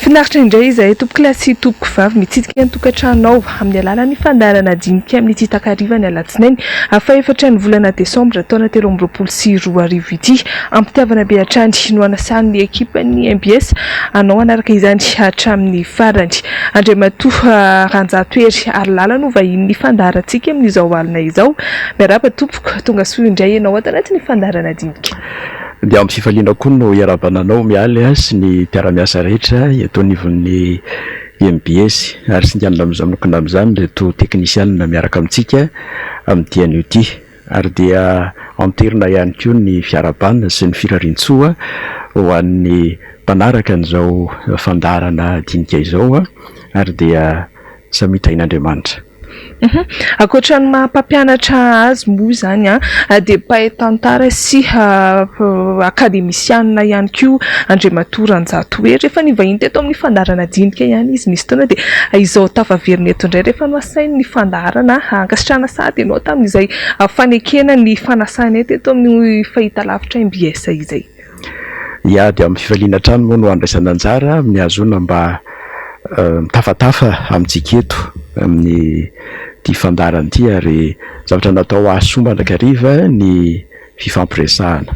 Finaritra indray izay tompoko lasy tompoko vavy mitsidika ny tokantranonao amin'ny alalan'ny fandarana Dinika amin'ny Takariva ny Alatsinainy afa efatra ny volana Desambra taona 2024 ity ampitiavana be hatrany no anasan'ny ekipan'ny MBS anao anaraka izany hatramin'ny farany Andriamatoa Ranjatoery ary lala no vahin'ny fandarantsika amin'izao alina izao miaraba tompoko tonga soa indray ianao ato anatin'ny fandarana Dinika. Dia amin'ny fifaliana koa no iarabananao mialy sy ny mpiara-miasa rehetra eto anivon'ny MBS ary sy ndianana amin'izao manokana amin'izany reto teknisianina miaraka amintsika amin'ny dian'io ity ary dia anterina ihany koa ny fiarabanina sy ny firarian-tsoa ho an'ny mpanaraka an'izao fandarana Dinika izao ary dia samita in'Andriamanitra. Akoatra ny mampampianatra azy moa izany dia mpahay-tantara sy akademisianina ihany koa Andriamatoa Ranjatoery rehefa nivahiny teto amin'ny fandarana Dinika ihany izy nisy taona dia izao tafaverina eto indray rehefa noasainy ny fandarana ankasitrahana sady ianao tamin'izay fanekena ny fanasana teto amin'ny fahitalavitra MBS izay. Ia, dia amin'ny fifaliana trano moa no andraisana anjara amin'ny azona mba mitafatafa amintsika eto amin'ny ty fandarana ty ary zavatra natao ahasomba anakariva ny fifampiresahana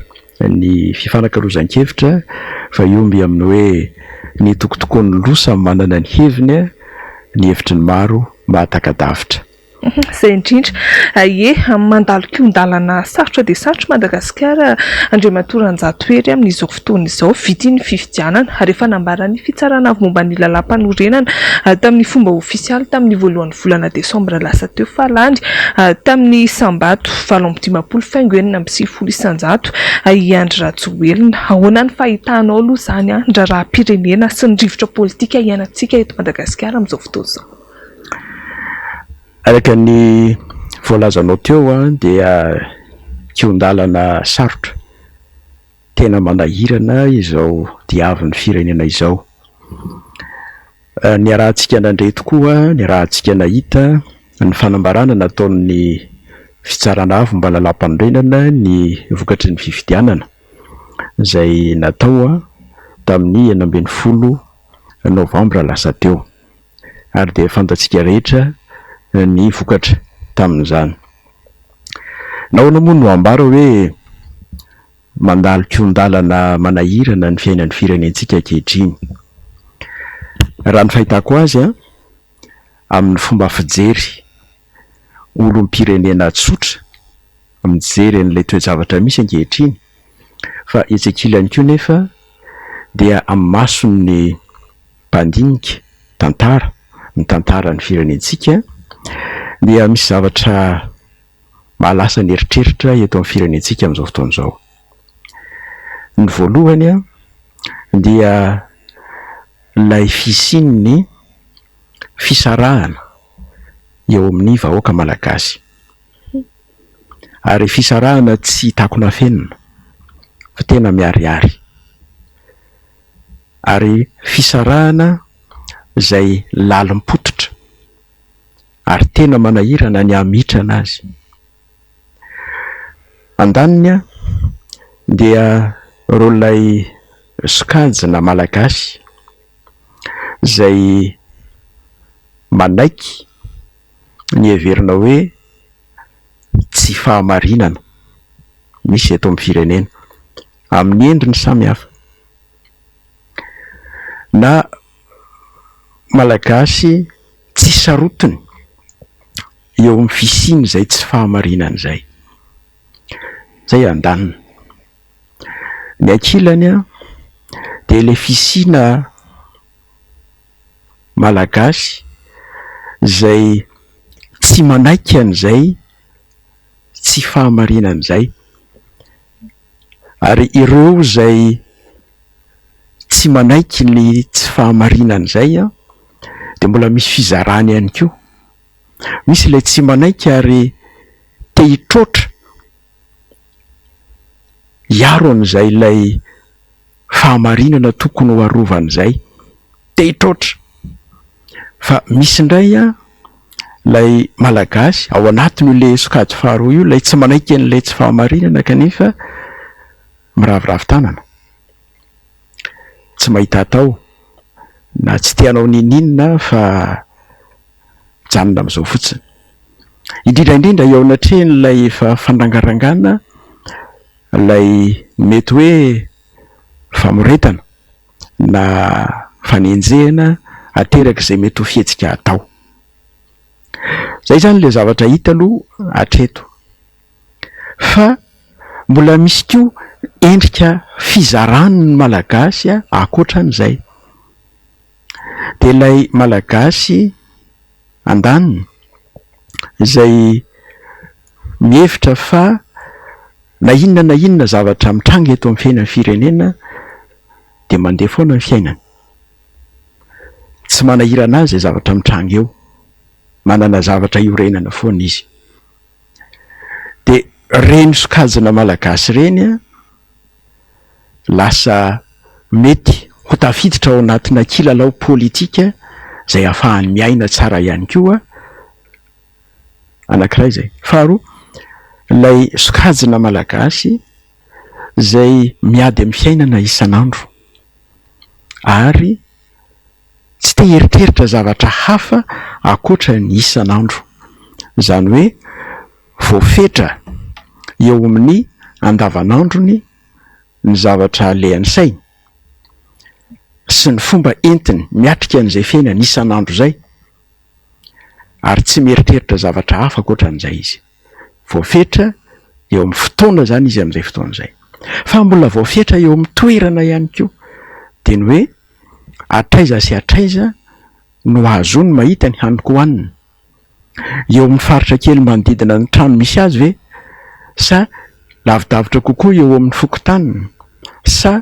ny fifanakarozankevitra fa iomby amin'ny hoe ny tokotokon'ny losa manana ny heviny ny hevitry ny maro mahatakadavitra. Zay indrindra mandalo kiondalana sarotra dia sarotra Madagasikara Andriamatoa Ranjatoery amin'izao fotoana izao vidiny fifidianana rehefa nambarany fitsarana avy momba ny lalam-panorenana tamin'ny fomba ofisialy tamin'ny voalohan'ny volana Desambra lasa teo fahalandy tamin'ny Sambato 7 faingo 9 isanjato Andry Rajoelina ahoana ny fahitanao aloha izany ny raharaham-pirenena sy ny rivotra politika iainantsika eto Madagasikara amin'izao fotoana izao. Araka ny voalazanao teo dia kiondalana sarotra tena manahirana izao diavin'ny firenena izao. Ny arahantsika nandray tokoa ny arahantsika nahita ny fanambarana nataon'ny fitsarana avy mba lalam-panorenana ny vokatry ny fifidianana izay natao tamin'ny 12 Novambra lasa teo ary dia fantatsika rehetra ny vokatra tamin'izany. Nahoana moa no ambara hoe mandalo kiondalana manahirana ny fiainan'ny firenentsika ankehitriny. Raha ny fahitako azy amin'ny fomba fijery olom-pirenena tsotra mijery an'ilay toe-javatra misy ankehitriny fa etsekilany koa nefa dia amin'ny mason'ny mpandinika tantara ny tantaran'ny firenentsika dia misy zavatra mahalasa ny eritreritra eto amin'ny firenentsika amin'izao fotoana izao. Ny voalohany dia ilay fisian'ny fisarahana eo amin'ny vahoaka malagasy ary fisarahana tsy takona fenina fa tena miharihary ary fisarahana izay lalim-pototra ary tena manahirana ny hamitrana azy. Andaniny dia roalay sokajina malagasy izay manaiky ny heverina hoe tsy fahamarinana misy eto amin'ny firenena amin'ny endriny samihafa na malagasy tsy sarotiny eo amin'ny fisiny izay tsy fahamarinana izay. Zay andaniny. Ny ankilany dia ilay fisina malagasy izay tsy manaiky an'izay tsy fahamarinana izay ary ireo izay tsy manaiky ny tsy fahamarinana izay dia mbola misy fizarany ihany koa. Misy ilay tsy manaiky ary te hitrotra hiaro an'izay ilay fahamarinana tokony ho arovan'izay te hitrotra fa misy indray ilay malagasy ao anatiny ilay sokajy faharoa io ilay tsy manaiky an'ilay tsy fahamarinana kanefa miraviravy tanana tsy mahita atao na tsy tianao nininona fa janona amin'izao fotsiny. Indrindraindrindra eo anatrehan'ilay efa fandangarangana, ilay mety hoe famoretana na fanenjehana ateraka izay mety ho fihetsika atao. Zay zany le zavatra hita aloha hatreto. Fa mbola misy koa endrika fizarany malagasy akoatran'izay. De ilay malagasy andaniny izay mihevitra fa na inona zavatra mitranga eto amin'ny fiainan'ny firenena de mandeha foana ny fiainany. Tsy manahirana azy zavatra mitranga eo, manana zavatra iorenana foana izy. De reny sokajina malagasy reny lasa mety ho tafiditra ao anatina kilalao politika izay ahafahany miaina tsara ihany koa. Anankiray zay. Faharoa, ilay sokajina malagasy izay miady amin'ny fiainana isan'andro ary tsy te heritreritra zavatra hafa akoatra ny isan'andro. Izany hoe voafetra eo amin'ny andavanandrony ny zavatra alehan'ny sainy sy ny fomba entiny miatrika an'izay fiainany isan'andro zay, ary tsy mieritreritra zavatra hafa akoatran'izay izy. Voafetra eo amin'ny fotoana zany izy amin'izay fotoana izay. Fa mbola voafetra eo amin'ny toerana ihany koa, de ny hoe atraiza sy atraiza no ahazoany mahita ny haniko hohaniny. Eo amin'ny faritra kely manodidina ny trano misy azy ve, sa lavidavitra kokoa eo amin'ny fokotaniny, sa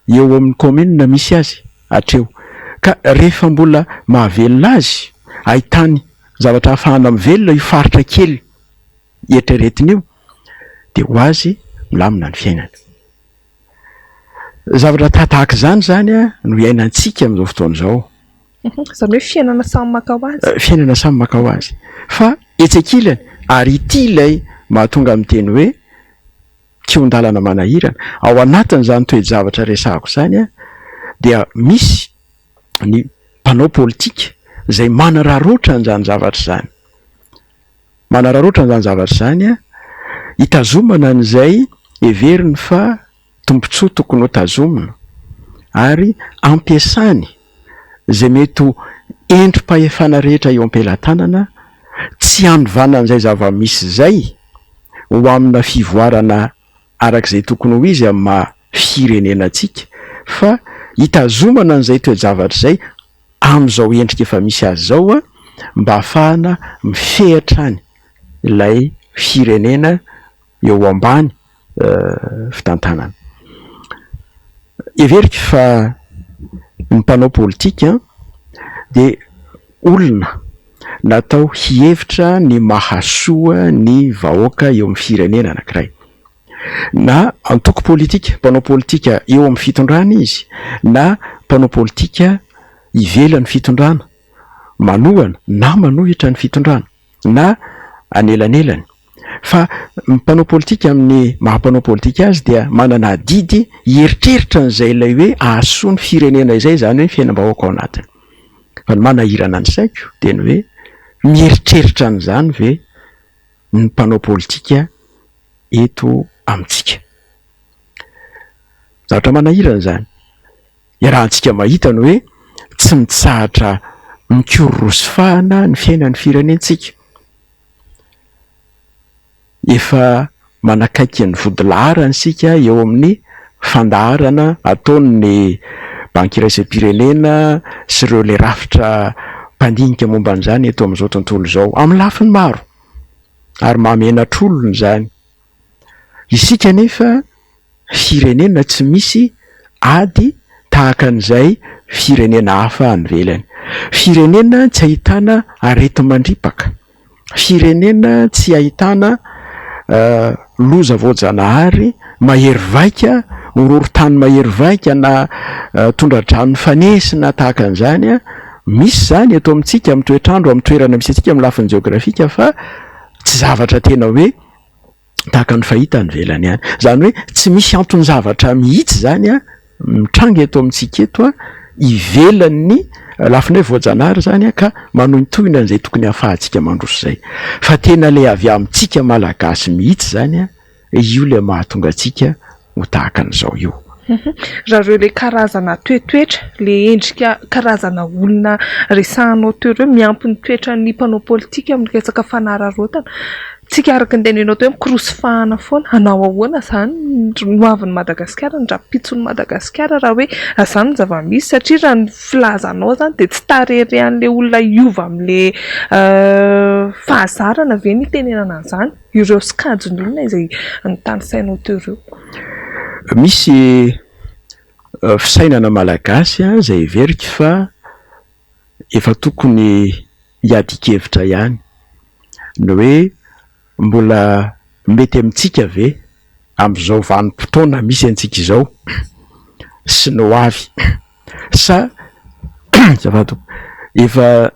eo amin'ny commune misy azy hatreo. Ka rehefa mbola mahavelona azy ahitany zavatra ahafahana mivelona io faritra kely eritreretiny io, de ho azy milamina ny fiainana. Zavatra tahaka izany no iainantsika amin'izao fotoana izao. Izany hoe fiainana samy maka ho azy. Fiainana samy maka ho azy. Fa etsakilany ary ity ilay mahatonga amin'ny teny hoe kion-dalana manahirana. Ao anatin'izany toe-javatra resahako izany dia misy ny mpanao politika izay manararaotra an'izany zavatra izany. Manararaotra an'izany zavatra izany hitazomana an'izay heveriny fa tombontsoa tokony ho tazomina ary ampiasany izay mety ho endrim-pahefana rehetra eo am-pelantanana, tsy andovanana an'izay zava-misy izay ho amina fivoarana arak'izay tokony ho izy amin'ny maha firenenantsika, fa hitazomana an'izay toe-javatra izay amin'izao endrika efa misy azy zao mba ahafahana mifehatrany ilay firenena eo ambany fitantanana. Everika fa ny mpanao politika de olona natao hihevitra ny mahasoa ny vahoaka eo amin'ny firenena anankiray. Na antoko politika, mpanao politika eo amin'ny fitondrana izy, na mpanao politika ivelan'ny fitondrana, manohana na manohitra ny fitondrana, na anelanelany. Fa mpanao politika amin'ny maha-mpanao politika azy dia manana didy hieritreritra an'izay ilay hoe ahasoa ny firenena izay, zany hoe fiainam-bahoaka ao anatiny. Fa ny manahirana ny saiko dia ny hoe mieritreritra an'izany ve ny mpanao politika eto amintsika. Zavatra manahirana zany. Iarahantsika mahita ny hoe tsy mitsahatra mikorosofahana ny fiainan'ny firenentsika. Efa manakaiky ny vodilaharana isika eo amin'ny fandaharana ataon'ny banky iraisam-pirenena sy ireo le rafitra mpandinika momba an'izany eto amin'izao tontolo izao, amin'ny lafiny maro ary mahamenatr'olona izany. Isika nefa firenena tsy misy ady tahaka an'izay firenena hafa any ivelany. Firenena tsy ahitana arety mandripaka. Firenena tsy ahitana loza voajanahary mahery vaika, horohorontany mahery vaika na tondra-drano fanesina tahaka an'izany misy zany eto amintsika amin'ny toetrandro, amin'ny toerana misy antsika amin'ny lafiny geografika, fa tsy zavatra tena hoe tahaka ny fahita ny velany ihany. Zany hoe tsy misy antony zavatra mihitsy zany mitranga eto amintsika eto ivelany lafiny hoe voajanahary zany ka manontohina an'izay tokony hahafahantsika mandroso zay fa tena le avy amintsika malagasy mihitsy zany io le mahatonga atsika ho tahaka an'izao io. Raha reo le karazana toetoetra le endrika karazana olona resahanao teo ireo miampy ny toetra ny mpanao politika amin'ny resaka fanararaotana tsika araka ny tenenao teo mikorosofahana foana hanao ahoana zany noavin'ny Madagasikara ny rapitson'ny Madagasikara raha hoe zany ny zava-misy satria raha ny filazanao zany dia tsy tarery an'le olona iova amin'le fahazarana ve ny tenenana an'izany ireo sikajiny olona izay ny tany sainao teo ireo. Misy fisainana malagasy zay verika fa efa tokony hiadikevitra ihany no hoe mbola mety amintsika ve amin'izao vanim-potoana misy antsika izao sy no avy sa zavato efa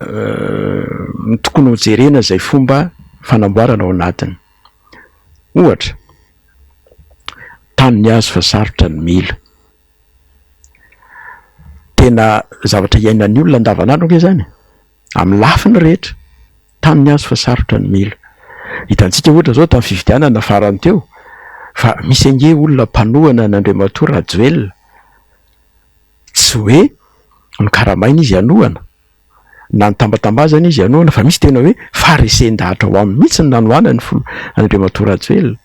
tokony ho jerena zay fomba fanamboarana ao anatiny. Ohatra tany ny hazo fa sarotra ny mila tena zavatra iainan'ny olona andavanandro ke zany amin'ny lafiny rehetra tany ny hazo fa sarotra ny mila. Hitantsika ohatra zao tamin'ny fifidianana farany teo fa misy ange olona mpanohana n'Andriamatoa Rajoelina tsy hoe ny karamaina izy anohana na ny tambatambazana izy anohana fa misy tena hoe farisendahatra ho amin'ny mihitsy ny nanohana ny Andriamatoa Rajoelina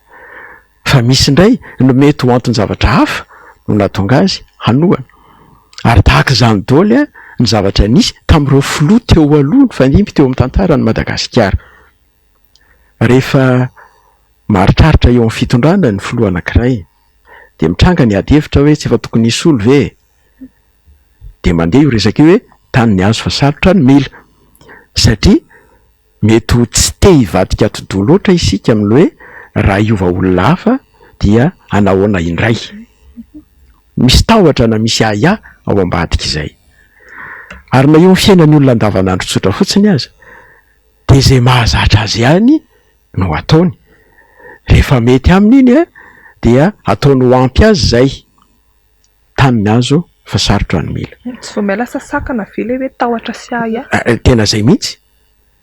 fa misy indray no mety ho antony zavatra hafa no natonga azy hanohana ary tahaka izany daholo ny zavatra nisy tamin'ireo filoha teo aloha ny fandimby teo amin'ny tantaran'ny Madagasikara. Rehefa maharitraritra eo amin'ny fitondrana ny filoha anankiray dia mitranga ny ady hevitra hoe tsy efa tokony hisy olo ve dia mandeha io resaka io hoe tany ny hazo fa sarotra ny mila satria mety ho tsy te hivadika ato-doha loatra isika amin'ny hoe raha iova olona hafa dia anahoana indray misy tahotra na misy aya ao ambadika izay ary na eo amin'ny fiainan'ny olona andavanandro tsotra fotsiny aza dia izay mahazatra azy ihany no ataony rehefa mety amin'iny dia ataony ho ampy azy zay tany ny hazo fa sarotra ny mila. Tsy vao miala sasakana ve le hoe tahotra sy aya tena zay mihitsy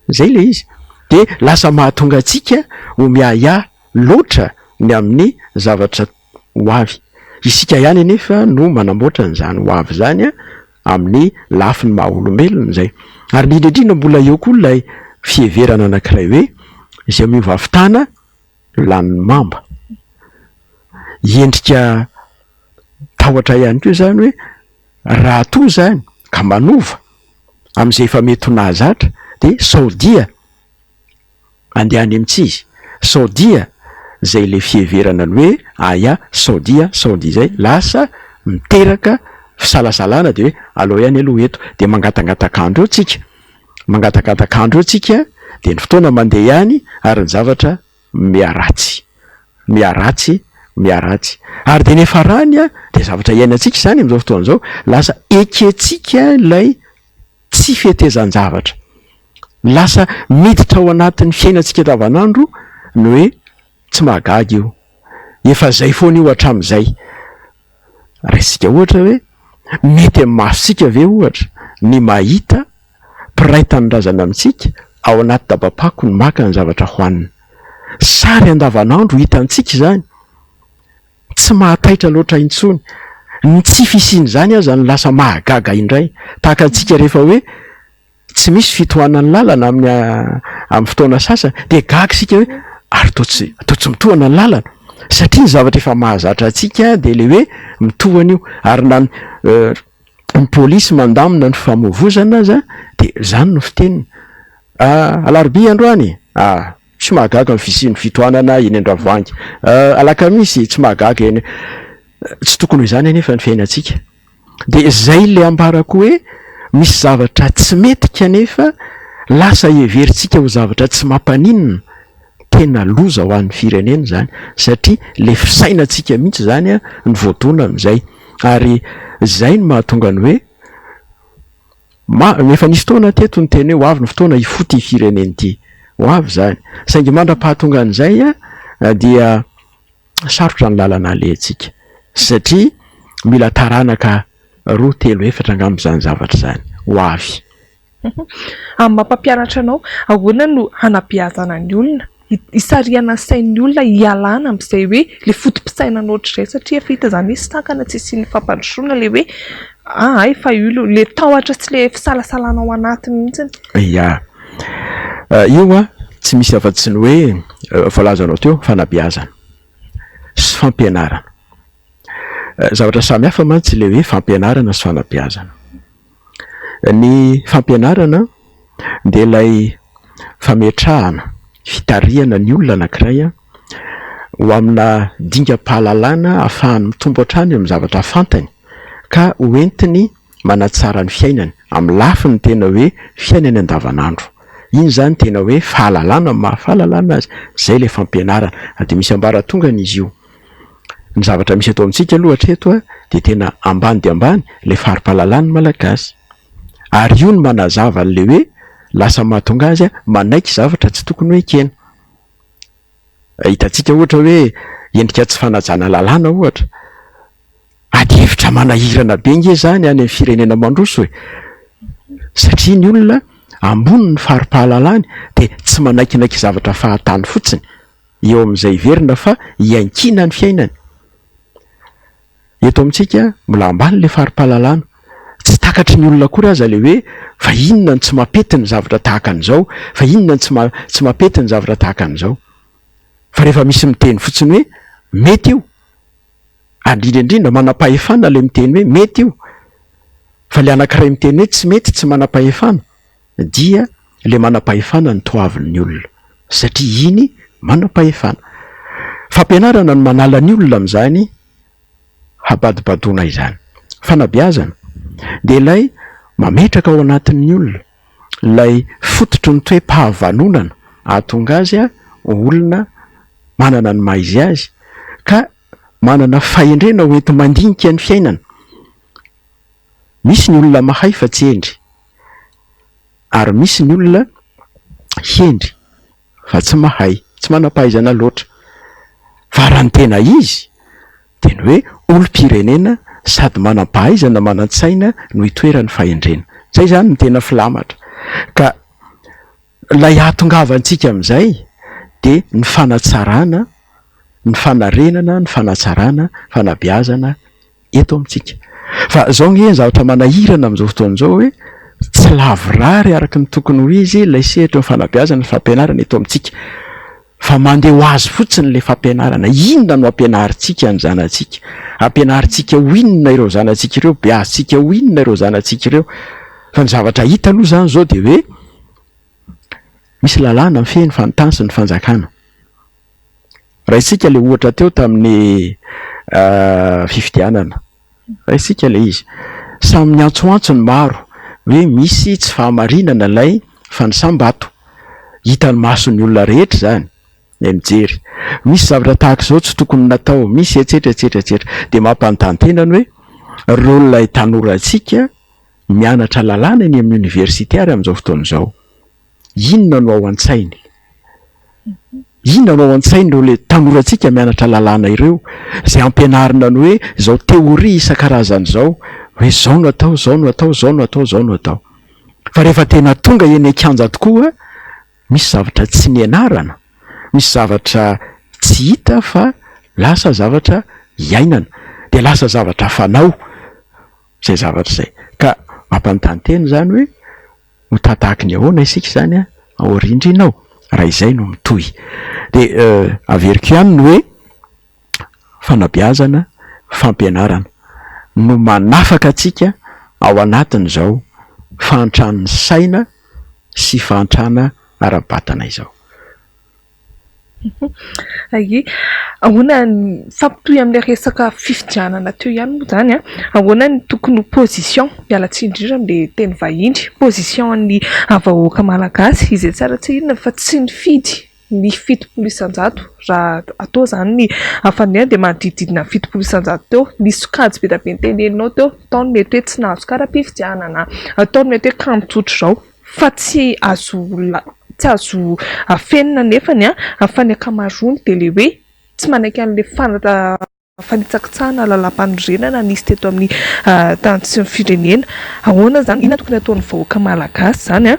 zay le izy dia lasa mahatonga atsika ho miaya loatra ny amin'ny zavatra ho avy. Isika ihany anefa no manamboatra n'izany ho avy zany amin'ny lafiny maha-olombelona zay ary indrindrindra mbola eo koa ilay fieverana anankiray hoe izay miova avitana laniny mamba endrika tahotra ihany koa zany hoe raha toa zany ka manova amin'izay efa mety ho nahazatra dia saodia andehany amints'izy saodia zay le fieverana ny hoe aya saodia zay lasa miteraka fisalasalana dia hoe aleo ihany aloha eto dia mangatangatakandro eo tsika mangatangatakandro eo tsika dia ny fotoana mandeha ihany ary ny zavatra miaratsy ary dia nefa rany dia zavatra iainantsika zany amin'izao fotoana izao lasa eketsika ilay tsy fihetezan-javatra lasa miditra ao anatin'ny fiainantsika davanandro no hoe tsy mahagaga io efa zay foana io hatramin'izay raisika ohatra hoe mety amin'ny masosika ve ohatra ny mahita mpiray tanindrazana amintsika ao anaty dabapako ny maka ny zavatra hohanina sary andavanandro hitantsika zany tsy mahataitra loatra intsony ny tsy fisiny zany aza ny lasa mahagaga indray tahaka antsika rehefa hoe tsy misy fitohanany lalana amin'ny fotoana sasany dia gaga sika hoe ary atao tsy mitohana ny lalana satria ny zavatra efa mahazatra atsika dia le hoe mitohana io ary na ny polisy mandamina ny famovozana aza dia zany no fiteniny alarobia androany tsy mahagaga ny fisiny fitohanana eny Andravoahangy alakamisy tsy mahagaga eny tsy tokony ho izany anefa ny fiainantsika dia zay le ambarako hoe misy zavatra tsy mety kanefa lasa heverintsika ho zavatra tsy mampaninina tena loza ho an'ny firenena zany satria le fisainantsika mihitsy zany ny voadona amin'izay ary zay no mahatonga ny hoe efa nisy fotoana teto ny teny hoe ho avy ny fotoana hifoty firenena ity ho avy zany saingy mandra-pahatonga an'izay dia sarotra ny lalana alehantsika satria mila taranaka roa telo efatra angam'izany zavatra zany ho avy. Amin'ny mampampianatra anao ahoana no hanabeazana ny olona isariana sain'ny olona hialana amin'izay hoe le fotom-pisainana ohatr'izay satria efa hita izany hoe sakana tsy isian'ny fampandrosoana le hoe efa ilo le tahotra tsy le fisalasalana ao anatiny mihitsiny. Ya io tsy misy afa-tsy ny hoe voalazanao teo fanabeazana sy fampianarana. Zavatra samihafa mantsy le hoe fampianarana sy fanabeazana. Ny fampianarana dia ilay fametrahana fitariana ny olona anankiray ho amina dingam-pahalalana ahafahany mitombo hatrany amin'ny zavatra fantany ka hoentiny manatsara ny fiainany amin'ny lafiny tena hoe fiainany andavanandro. Iny zany tena hoe fahalalana mahafahalalana azy. Zay le fampianarana. Dia misy ambaratongany izy io. Ny zavatra misy atao amintsika aloha hatreto dia tena ambany dia ambany le fari-pahalalan'ny malagasy. Ary io no manazava an'le hoe lasa mahatonga azy manaiky zavatra tsy tokony hoe kena. Hitantsika ohatra hoe endrika tsy fanajana lalàna ohatra. Ady hevitra manahirana be nge zany any amin'ny firenena mandroso satria ny olona ambony ny fari-pahalalany dia tsy manaikinaiky zavatra fahatany fotsiny eo amin'izay verina fa hiankina ny fiainany. Eto amintsika mbola ambany le fari-pahalalana. Tsy takatry ny olona kory aza le hoe fa inona ny tsy mampety ny zavatra tahaka an'izao, fa inona ny tsy mampety ny zavatra tahaka an'izao. Fa rehefa misy miteny fotsiny hoe mety io, indrindra manam-pahefana le miteny hoe mety io. Fa le anankiray miteny hoe tsy mety, tsy manam-pahefana, dia le manam-pahefana ny toavin'ny olona satria iny manam-pahefana. Fampianarana no manala ny olona amin'izany habadibadoana izany. Fanabeazana dia ilay mametraka ao anatin'ny olona ilay fototry ny toe-pahavanonana ahatonga azy olona manana ny maha izy azy ka manana fahendrena hoenty mandinika ny fiainana. Misy ny olona mahay fa tsy hendry, ary misy ny olona hendry fa tsy mahay, tsy manam-pahaizana loatra. Fa raha ny tena izy dia ny hoe olom-pirenena sady manam-pahaizana manan-tsaina no hitoerany fahendrena. Zay zany ny tena filamatra. Ka lay ahatongavantsika amin'izay dia ny fanatsarana, ny fanarenana, ny fanatsarana, fanabeazana eto amintsika. Fa zao nge zavatra manahirana amin'izao fotoan'izao hoe tsy lavorary araka ny tokony ho izy ilay sehatra ny fanabeazana, ny fampianarana eto amintsika. Fa mandeha ho azy fotsiny le fampianarana. Inona no ampianarintsika ny zanantsika? Ampianarintsika ho inona ireo zanantsika ireo? Beazitsika ho inona ireo zanantsika ireo? Fa ny zavatra hita aloha zany zao dia hoe misy lalàna mifehy ny fanontany sy ny fanjakana. Raha isika le ohatra teo tamin'ny fifidianana, raha isika le izy samy miantsoantso ny maro hoe misy tsy fahamarinana ilay fanisambato. Hitan'ny mason'ny olona rehetra zany mijery. Misy zavatra tahaka izao tsy tokony natao, misy etsetera. Dia mampanontany tenany hoe reo ilay tanorantsika mianatra lalàna eny amin'ny université ary amin'izao fotoan'izao, inona no ao an-tsainy? Inona no ao an-tsainy reo le tanorantsika mianatra lalàna ireo, izay ampianarina ny hoe izao teoria isan-karazany izao, hoe zao no atao, zao no atao, zao no atao, zao no atao. Fa rehefa tena tonga eny an-kanja tokoa, misy zavatra tsy nianarana, misy zavatra tsy hita fa lasa zavatra iainana, dia lasa zavatra fanao zay zavatra izay. Ka mampanontany teny zany hoe ho tatahaka ny ahoana isika zany ao rindrinao raha izay no mitohy. Dia averiko ihany ny hoe fanabeazana, fampianarana no manafaka atsika ao anatin'izao fahantrany saina sy fahantrana ara-batana izao. Ahoana ny fampitohy amin'ilay resaka fifidianana teo ihany moa zany ahoana ny tokony position, mialatsy indrindra amin'ilay teny vahiny, position ny vahoaka malagasy izay tsara tsy inona fa tsy nifidy ny fitopolo isan-jato. Raha atao zany ny hafanehana dia manodididina fitopolo isan-jato teo. Ny sokajy be da be niteneninao teo taony mety hoe tsy nahazo kara-pifidianana, ataony mety hoe kanon-tsotro izao, fa tsy azo afenina nefany fa ny ankamaroany dia le hoe tsy manaiky an'ilay fanitsakitsahana lalam-panorenana nisy teto amin'ny tany sy ny firenena. Ahoana zany ina tokony ataon'ny vahoaka malagasy zany a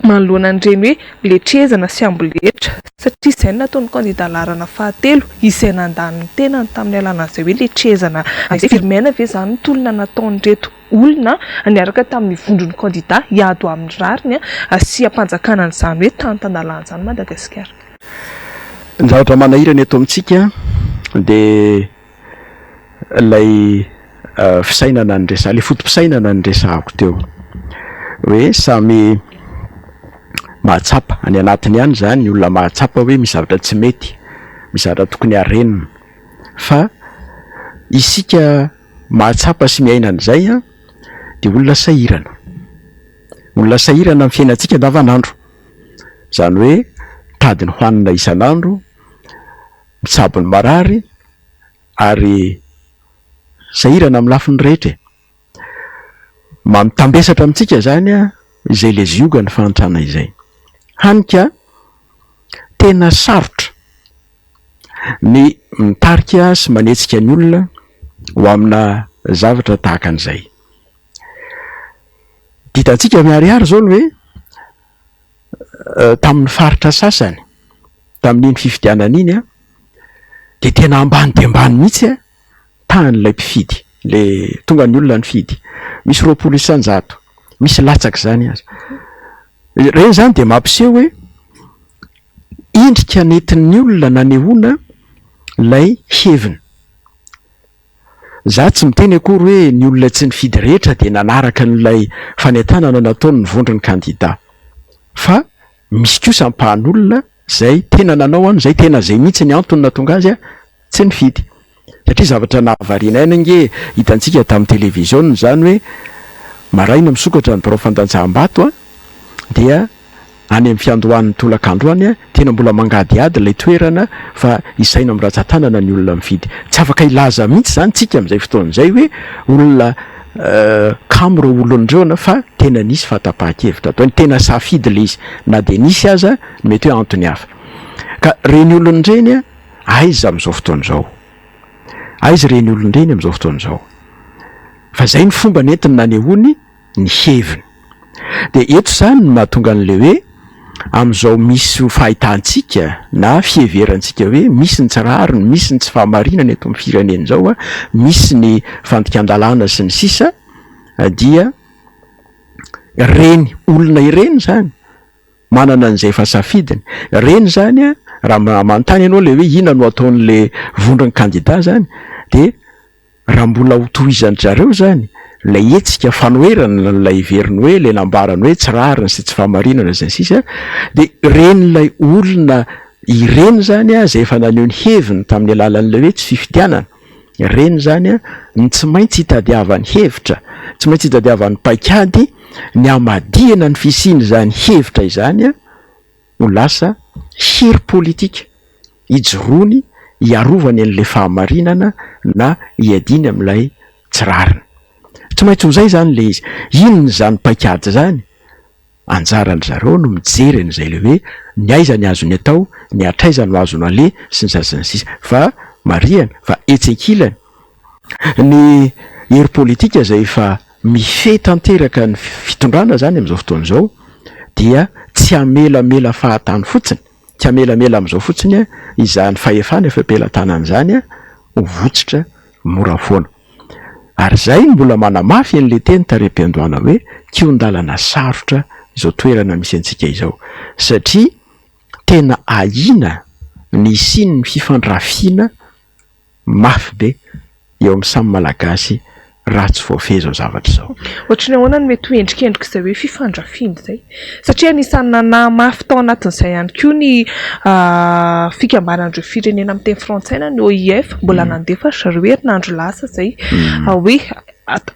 manoloana an'ireny hoe letrezana sy amboletra, satria izay nataon'ny kandida larana fahatelo izay nandany ny tenany tamin'ny alana izay hoe letrezana izay firmaina ve zany tolona nataon'ireto olona niaraka tamin'ny vondron'ny kandida hiado amin'ny rariny sy ampanjakana an'izany hoe tany tandalana izany Madagasikara. Ny zavatra manahirana eto amintsika dia ilay fisainana ny resa, ilay fotom-pisainana ny resahako teo hoe samy mahatsapa any anatiny ihany zany ny olona mahatsapa hoe misy zavatra tsy mety, misy zavatra tokony harenina, fa isika mahatsapa sy miainan'izay dia olona sahirana, olona sahirana amin'ny fiainantsika andavanandro, zany hoe tady ny hoanina isan'andro, mitsabo ny marary ary sahirana amin'ny lafiny rehetra. Mamitambesatra amintsika zany izay le zioga ny fahantrana izay. Hanika tena sarotra ny mitarika sy manetsika ny olona ho amina zavatra tahaka an'izay. Ditantsika miharihary zao ny hoe tamin'ny faritra sasany, tamin'iny fifidianana iny dia tena ambany dia ambany mihitsy tahan'ilay mpifidy, le tonga ny olona nifidy, misy 20 isan-jato, misy latsaka zany azy. Ireny zany dia mampiseho hoe indrika nentin'ny olona nanehoana ilay heviny. Za tsy miteny akory hoe ny olona tsy nifidy rehetra dia nanaraka n'ilay fanentanana nataony nivondron'ny kandida, fa misy kosa ampahan'olona zay tena nanao zay tena zay mihitsy ny antony natonga azy tsy nifidy. Satria zavatra nahavariana aina nge hitantsika tamin'ny televiziona zany hoe maraina misokatra ny birao fandanjaham-bato dia any amin'ny fiandohan'ny tolakandro any tena mbola mangadiady ilay toerana fa isaina amin'ny ratsan-tanana ny olona mifidy. Tsy afaka ilaza mihitsy zany tsika amin'izay fotoan'izay hoe olona kamo reo olon'ireo fa tena nisy fahatapahan-kevitra ataony, tena safidy le izy na dia nisy aza mety hoe antony hafa. Ka reny olon'ireny aiza amin'izao fotoan'izao, aiza reny olon'ireny amin'izao fotoan'izao, fa zay ny fomba nentiny nanehoany ny heviny. Dia eto zany no mahatonga an'le hoe amin'izao misy fahitantsika na fiheverantsika hoe misy ny tsy rariny, misy ny tsy fahamarinana eto amin'ny firenena izao misy ny fandikan-dalàna sy ny sisa, dia reny olona ireny zany manana an'izay fasafidiny. Reny zany raha manontany ianao le hoe ina no ataon'le vondron'ny kandida zany, dia raha mbola ho tohizan'ny zareo zany lay etsika fanoherana lay veriny hoe le nambarany hoe tsy rariny sy tsy fahamarinana zay sisa, dia reny lay olona ireny zany zay efa naneho ny heviny tamin'ny alalan'ilay hoe tsy fifidianana, reny zany ny tsy maintsy hitadiavany hevitra, tsy maintsy hitadiavany paikady, ny amadihana ny fisiny zany hevitra izany ho lasa hery politika hijoroany hiarovany an'le fahamarinana na hiadiny amin'ilay tsy rariny. Tsy maintsy ho zay zany le izy. Inony zany paikady zany? Anjaran'ny zareo no mijery an'izay le hoe ny aiza ny azony atao, ny atraiza no azony ale sy ny sasany sisa, fa mariana, fa etsekilany. Ny hery politika izay efa mifehy tanteraka ny fitondrana zany amin'izao fotoan'izao dia tsy hamelamela fahatany fotsiny, tsy hamelamela amin'izao fotsiny izany fahefana efa ampelantanana izany ho votsitra mora foana. Ary zay mbola manamafy an'le teny tarem-piandohana hoe kion-dalana sarotra izao toerana misy antsika izao, satria tena ahina ny siny ny fifandrafiana mafy be eo amin'ny samy malagasy raha tsy voafehy zao zavatra izao. Ohatrany ahoana no mety ho endrikendrika izay hoe fifandrafiana izay, satria anisany nanamafy tao anatin'izay ihany koa ny fikambanan'ireo firenena amin'ny teny frantsay na ny OIF mbola nandefatra ireo herinandro lasa izay hoe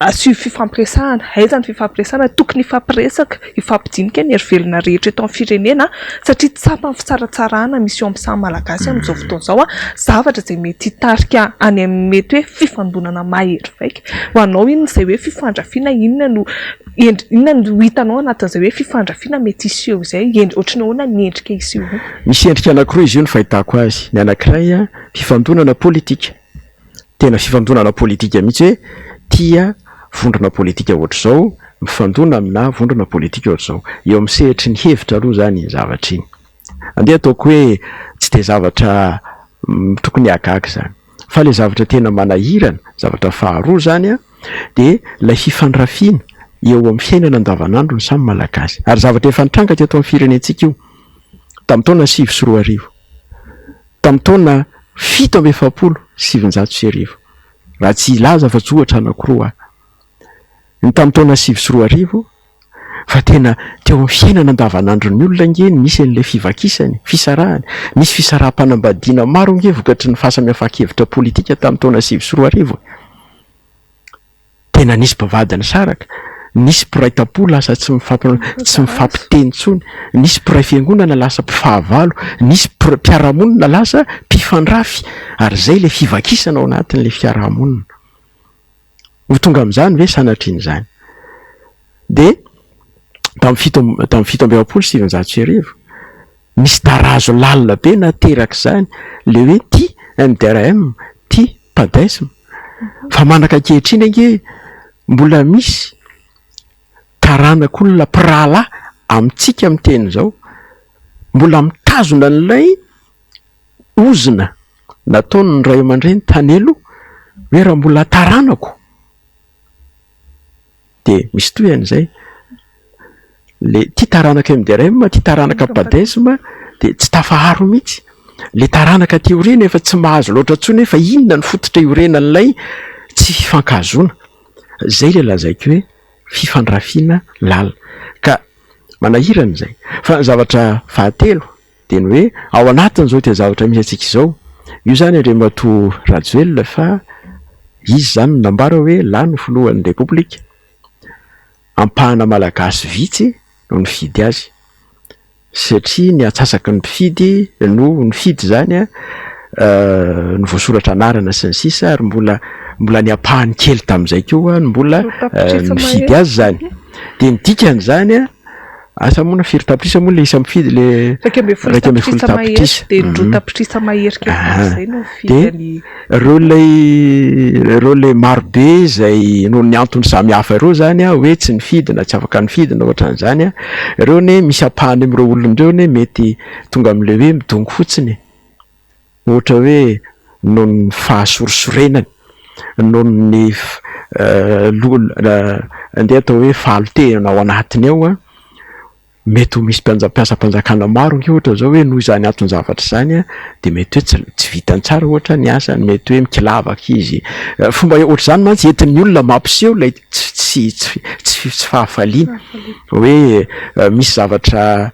asio fifampiresahana, aiza ny fifampiresahana, tokony ifampiresaka, ifampidinika ny hery velona rehetra eto amin'ny firenena, satria tsapa ny fitsaratsarana misy eo amin'ny samy malagasy amin'izao fotoan'izao zavatra izay mety hitarika any amin'ny mety hoe fifandonana mahery vaika. Ho anao inona izay hoe fifandrafiana, inona no hitanao anatin'izay hoe fifandrafiana mety iseho izay, ohatrany ahoana ny endrika iseho? Misy endrika anankiroa izy io ny fahitako azy. Ny anankiray fifandonana politika, tena fifandonana politika mihitsy hoe tia vondrona politika ohatr'izao mifandona amina vondrona politika ohatr'izao eo amin'ny sehitry ny hevitra aloha zany zavatra iny andeha ataoko hoe tsy de zavatra tokony agaga zany fa le zavatra tena manahirana zavatra faharoa zany a de lay fifandrafiana eo amin'ny fiainana andavanandro ny samy malagasy ary zavatra efa nitranga teto amin'ny firenentsika io tamin'ny taona 2024 tamin'ny taona 770 raha tsy ilaza fa tsy ohatra anankiroa ny tamin'ny taona 2024 fa tena teo amin'ny fiainana andavanandro ny olona ngeny misy an'ilay fivakisany fisarahany misy fisaraha-panambadiana maro nge vokatry ny fahasamihafan-kevitra politika tamin'ny taona 2024 tena nisy mpivadiny saraka nisy mpiray-tapo lasa tsy mifampiteny tsony nisy mpiray fiangonana lasa mpifahavalo nisy mpiarahamonina lasa mpifandrafy ary zay le fivakisana ao anatin'le fiarahamonina ho tonga amin'izany ve sanatriny zany de tamin'ny 770 misy tarazo lalina be nateraka zany le hoe ty MDRM ty padesme fa manaka ankehitriny ange mbola misy taranak'olona mpirahalahy amintsika amin'ny teny zao mbola mitazona n'ilay ozina nataony ny ray aman-dreny tanelo hoe raha mbola taranako de misy toy an'izay le ty taranaka MDRM ty taranaka padesme de tsy tafaharo mihitsy le taranaka ty orena efa tsy mahazo loatra tsony efa inona ny fototra iorenan'ilay tsy fifankahazona zay le lazaiko hoe fifandrafiana lala ka manahirana zay fa zavatra fahatelo de ny hoe ao anatiny zao te zavatra misy atsika izao io zany andre mato rajoelona fa izy zany nambara hoe lany filohan'ny repoblika ampahana malagasy vitsy no nifidy azy satria ny atsasaky ny mpifidy no nifidy zany a ny voasoratra anarana sy ny sisa ary mbola ny ampahany kely tamin'izay koa no mbola nifidy azy zany de midikany zany a asa moana firy tapitrisa moa le isa mifidy le raika ambin'ny folo tapitrisa de ndro tapitrisa maherika zay no fidiny reo le marobe zay no ny antony samy hafa ireo zany a hoe tsy nifidina tsy afaka nifidina ohatran'izany a reo ne misy apahany am'ireo olon'ireo ne mety tonga am'le hoe midongo fotsiny ohatra hoe noho ny fahasorosorenany noho ny andeha atao hoe fahalotena ao anatiny ao a mety ho misy mpiasa-mpanjakana maro nke ohatra zao hoe noho izany antony zavatra zany a de mety hoe tsy vitany tsara ohatra ny asany mety hoe mikilavaka izy fomba ohatra zany mantsy entin'ny olona mampiseho lay tsy fahafaliana hoe misy zavatra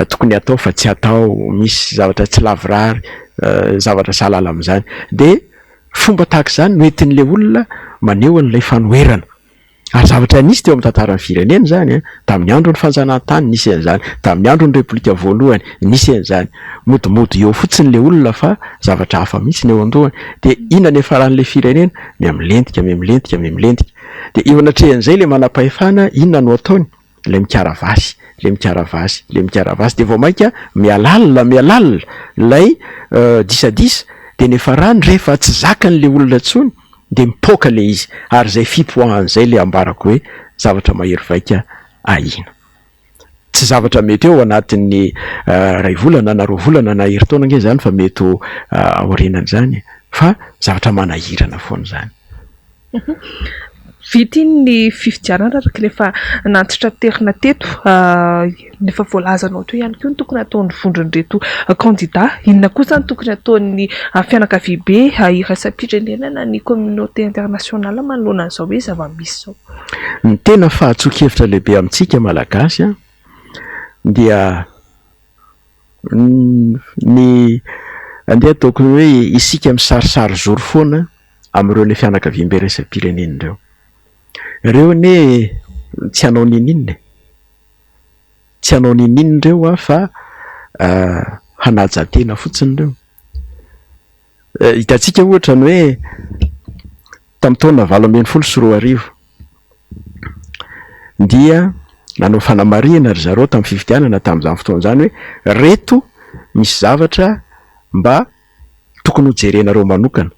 tokony atao fa tsy atao misy zavatra tsy lavirary zavatra sahalala am'izany de fomba tahaka zany no entin'le olona maneho an'ilay fanoherana ary zavatra nisy teo amin'ny tantaran'ny firenena zany a tamin'ny andro ny fanjanahantany nisy an'izany tamin'ny andro ny repoblika voalohany nisy an'izany modimody eo fotsiny le olona fa zavatra hafa mihitsy ny eo andohany de inona ny efaran'le firenena miamilentika de eo anatrehan'izay le manam-pahefana inona no ataony le mikaravasy de vao mainka mialalina lay disadisa de ny efarany rehefa tsy zakan'le olona tsony de mipoka le izy ary zay fipoahan'izay le ambarako hoe zavatra mahery vaika ahina tsy zavatra mety eo anatin'ny ray volana na roa volana na herintaona nge zany fa mety ho aorinan'izany fa zavatra manahirana foana zany vity ny fifidianana araka rehefa nantitra terina teto nefa voalazanao teo ihany koa ny tokony ataon'ny vondron'reto kandida inona kosa ny tokony ataon'ny fianakaviabe iraisam-pirenena ny communauté internationale manoloana an'izao hoe zava-misy zao ny tena fahatsoa-kevitra lehibe amintsika malagasy a dia ny andeha ataoko hoe isika misarisary zoro foana am'ireo le fianakaviam-be raisam-pirenenareo reo ne tsy hanao nininina reo a fa hanajantena fotsiny reo hitantsika ohatra ny hoe tamin'ny taona 2024 dia nanao fanamarihana ry zareo tamin'ny fifidianana tamin'izany fotoana zany hoe reto misy zavatra mba tokony ho jerenareo manokana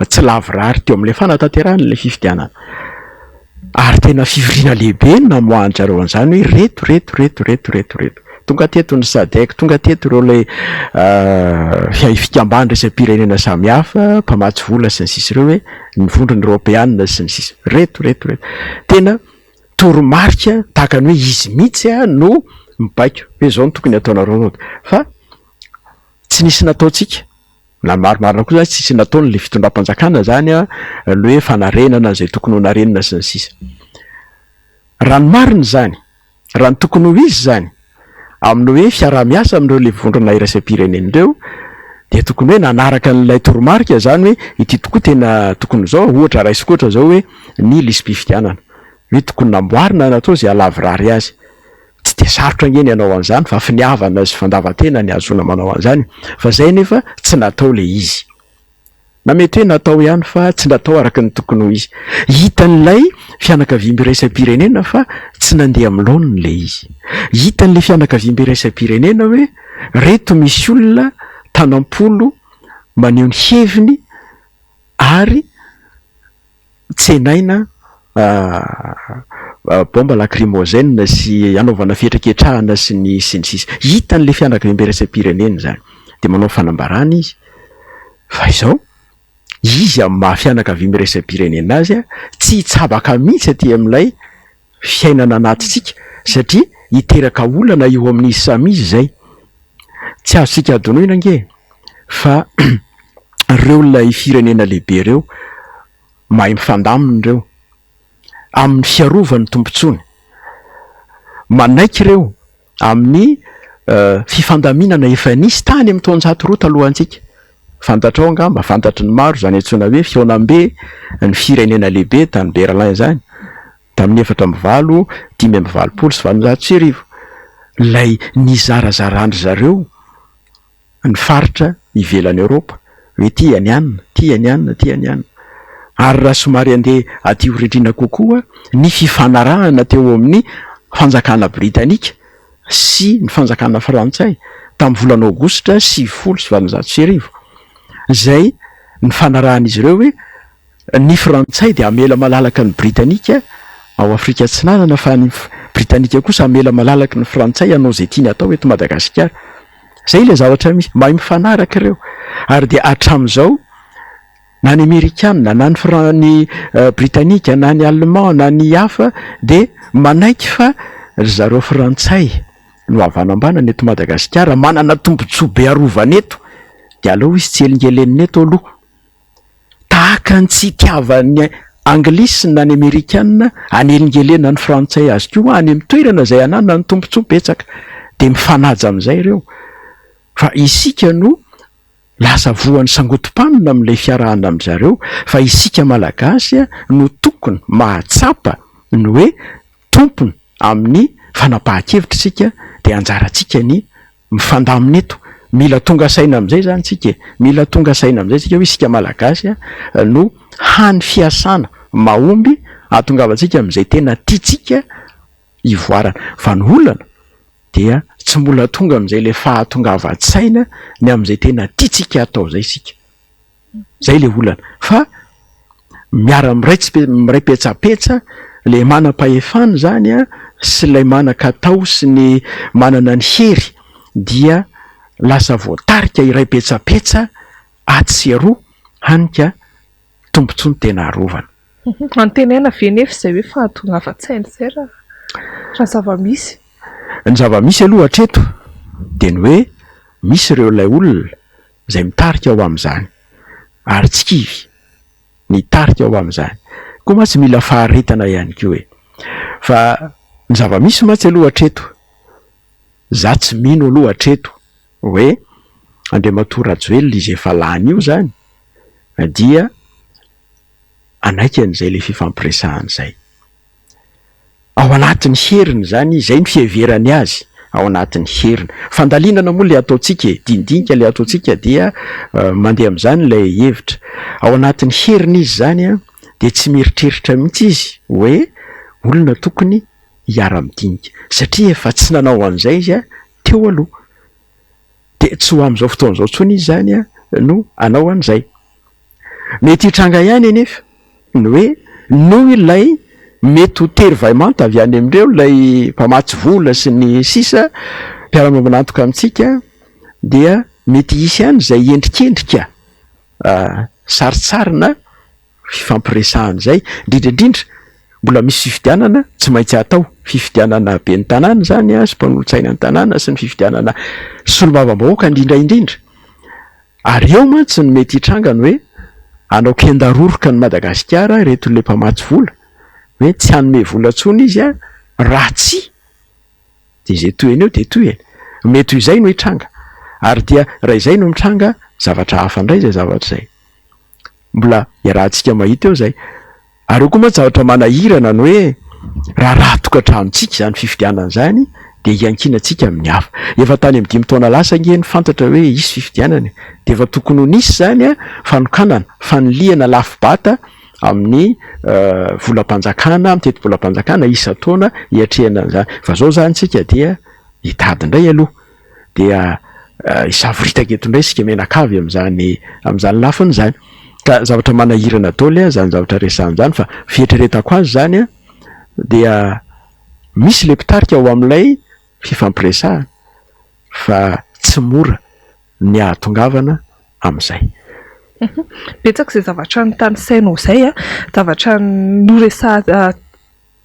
tsy lavorary teo amin'ilay fanatanterahana ilay fifidianana. Ary tena fivoriana lehibe namoahanjareo an'izany hoe reto. Tonga teto ny SADC, tonga teto ireo ilay fikambana resam-pirenena samihafa, mpamatsy vola sy ny sisa ireo hoe ny vondrony Europeanina sy ny sisa. Reto. Tena toromarika tahaka ny hoe izy mihitsy no mibaiko hoe zao no tokony ataonareo fa tsy nisy nataontsika. Na maromarina koa zany tsy nisy nataony le fitondram-panjakana zany ny hoe fanarenana izay tokony ho narenina sy ny sisa. Raha ny marina zany, raha ny tokony ho izy zany amin'ny hoe fiaraha-miasa amin'ireo le vondrona iraisam-pirenena ireo dia tokony hoe nanaraka n'ilay toromarika zany hoe ity tokoa tena tokony zao, ohatra raisiko ohatra zao hoe ny lisam-pifidianana hoe tokony namboarina natao izay halavorary azy. Tsy de sarotra ngeny ianao an'izany fa finiavana sy fandavan-tena ny azona manao an'izany, fa zay nefa tsy natao le izy. Na mety hoe natao ihany fa tsy natao araka ny tokony ho izy. Hitan'ilay fianakaviam-by iraisam-pirenena fa tsy nandeha amin'ny laoniny le izy. Hitan'ilay fianakaviam-by iraisam-pirenena hoe reto misy olona tanam-polo maneho ny heviny ary tsenaina bomba lacrymogène sy anaovana fihetraketrahana sy ny sisa. Hitan'ilay fianakaviam-by iraisam-pirenena zany de manao fanambarana izy. Fa izao izy amin'ny maha-fianakaviam-by iraisam-pirenena azy tsy hitsabaka mihitsy aty amin'ilay fiainana anatintsika satria hiteraka olana eo amin'izy samy izy zay. Tsy azontsika adonoina nge fa ireo ilay firenena lehibe ireo mahay mifandamina ireo amin'ny fiarovany tompontsony, manaiky ireo amin'ny fifandaminana efa nisy tany amin'ny taonjato roa talohantsika. Fantatrao angamba, fantatry ny maro zany antsoina hoe fionam-be ny firenena lehibe tany Berlin zany tamin'ny 495 sy 1900. Lay nizarazarandry zareo ny faritra ivelan'ny Europa hoe ty any. Ary raha somary andeha aty horindrina kokoa ny fifanarahana teo amin'ny fanjakana Britanika sy ny fanjakana Frantsay tamin'ny volana Aogositra 1900 zay ny fanarahan'izy ireo hoe ny Frantsay dia amela malalaka ny Britanika ao Afrika Atsinanana fa ny Britanika kosa amela malalaka ny Frantsay hanao izay tiany atao eto Madagasikara. Zay ilay zavatra misy mahay mifanaraka ireo ary dia hatramin'izao na ny Amerikanina na ny Britanika na ny Allemand na ny hafa de manaiky fa zareo Frantsay no havanambana eto Madagasikara manana tombontsoa be arovana eto de aleo izy tsy elingelenina eto aloha. Tahaka ny tsy itiavan'ny Anglisy na ny Amerikanina anelingelena ny Frantsay azy koa any amin'ny toerana izay anana ny tombontsoa betsaka de mifanaja amin'izay ireo. Fa isika no lasa voan'ny sangotom-panina amin'ilay fiarahana amin'izareo, fa isika malagasy no tokony mahatsapa ny hoe tompony amin'ny fanapahan-kevitritsika de anjarantsika ny mifandamina eto. Mila tonga saina amin'izay zany tsika, mila tonga saina amin'izay tsika hoe isika malagasy no hany fiasana mahomby ahatongavantsika amin'izay tena tiatsika ivoarana. Fa ny olana dia tsy mbola tonga amin'izay le fahatongavan-tsaina ny amin'izay tena tiatsika atao zay sika. Zay le olana. Fa miara miray petsapetsa le manam-pahefana zany sy lay manan-katao sy ny manana ny hery dia lasa voatarika iray petsapetsa atsiaro hanika tombontsoa ny tena arovana. Antenaina venefa izay hoe fahatongavan-tsaina zay raha zava-misy. Ny zava-misy aloha hatreto de ny hoe misy ireo ilay olona izay mitarika ao amin'izany ary tsy kivy nitarika ao amin'izany koa mantsy mila faharetana ihany koa hoe fa ny zava-misy mantsy aloha hatreto za tsy mino aloha hatreto hoe Andriamatoa Rajoelina izy efa lany io zany dia anaiky an'izay le fifampiresahana zay ao anatin'ny heriny zany, zay ny fiheverany azy ao anatin'ny heriny. Fandalinana moa le ataontsika, dindinika le ataontsika dia mandeha amin'izany ilay hevitra. Ao anatin'ny heriny izy zany de tsy mieritreritra mihitsy izy hoe olona tokony hiara-midinika satria efa tsy nanao an'izay izy teo aloha. De tsy ho amin'izao fotoana izao tsony izy zany no anao an'izay. mety hitranga ihany anefa ny hoe noho ilay mety ho tery vaimanta avy any amindreo ilay mpamatsy vola sy ny sisa mpiara-manantoka amintsika dia mety hisy ihany zay endrikendrika saritsarina fifampiresahana zay indrindraindrindra mbola misy fifidianana tsy maintsy atao fifidianana be ny tanàna zany sy mpanolotsaina ny tanàna sy ny fifidianana solombavam-bahoaka indrindraindrindra ary eo mantsy ny mety hitrangany hoe anao kendaroroka ny Madagasikara reto le mpamatsy vola hoe tsy hanome vola tsony izy raha tsy de zay toy eo de toy mety ho izay no hitranga ary dia raha izay no mitranga zavatra hafa indray zay zavatra zay mbola iarahantsika mahita eo zay ary eo koa moa zavatra manahirana ny hoe raha tokantranon-tsika zany fifidianana zany de hiankinantsika amin'ny hafa efa tany amin'ny 5 taona lasa nge ny fantatra hoe isy fifidianana de efa tokony ho nisy zany fanokanana fanoliana lafibata amin'ny volam-panjakana amin'ny teti-bolam-panjakana isa-taona hiatrehana an'izany fa zao zany tsika dia hitady indray aloha dia isavoritaka eto indray sika menakavy am'zany lafiny zany ka zavatra manahirana daoly zany zavatra resan'izany fa fieritreretako azy zany dia misy le mpitarika ao amin'ilay fifampiresahana fa tsy mora ny ahatongavana amin'izay. Betsaka izay zavatra ny tany sainao izay zavatra noresahana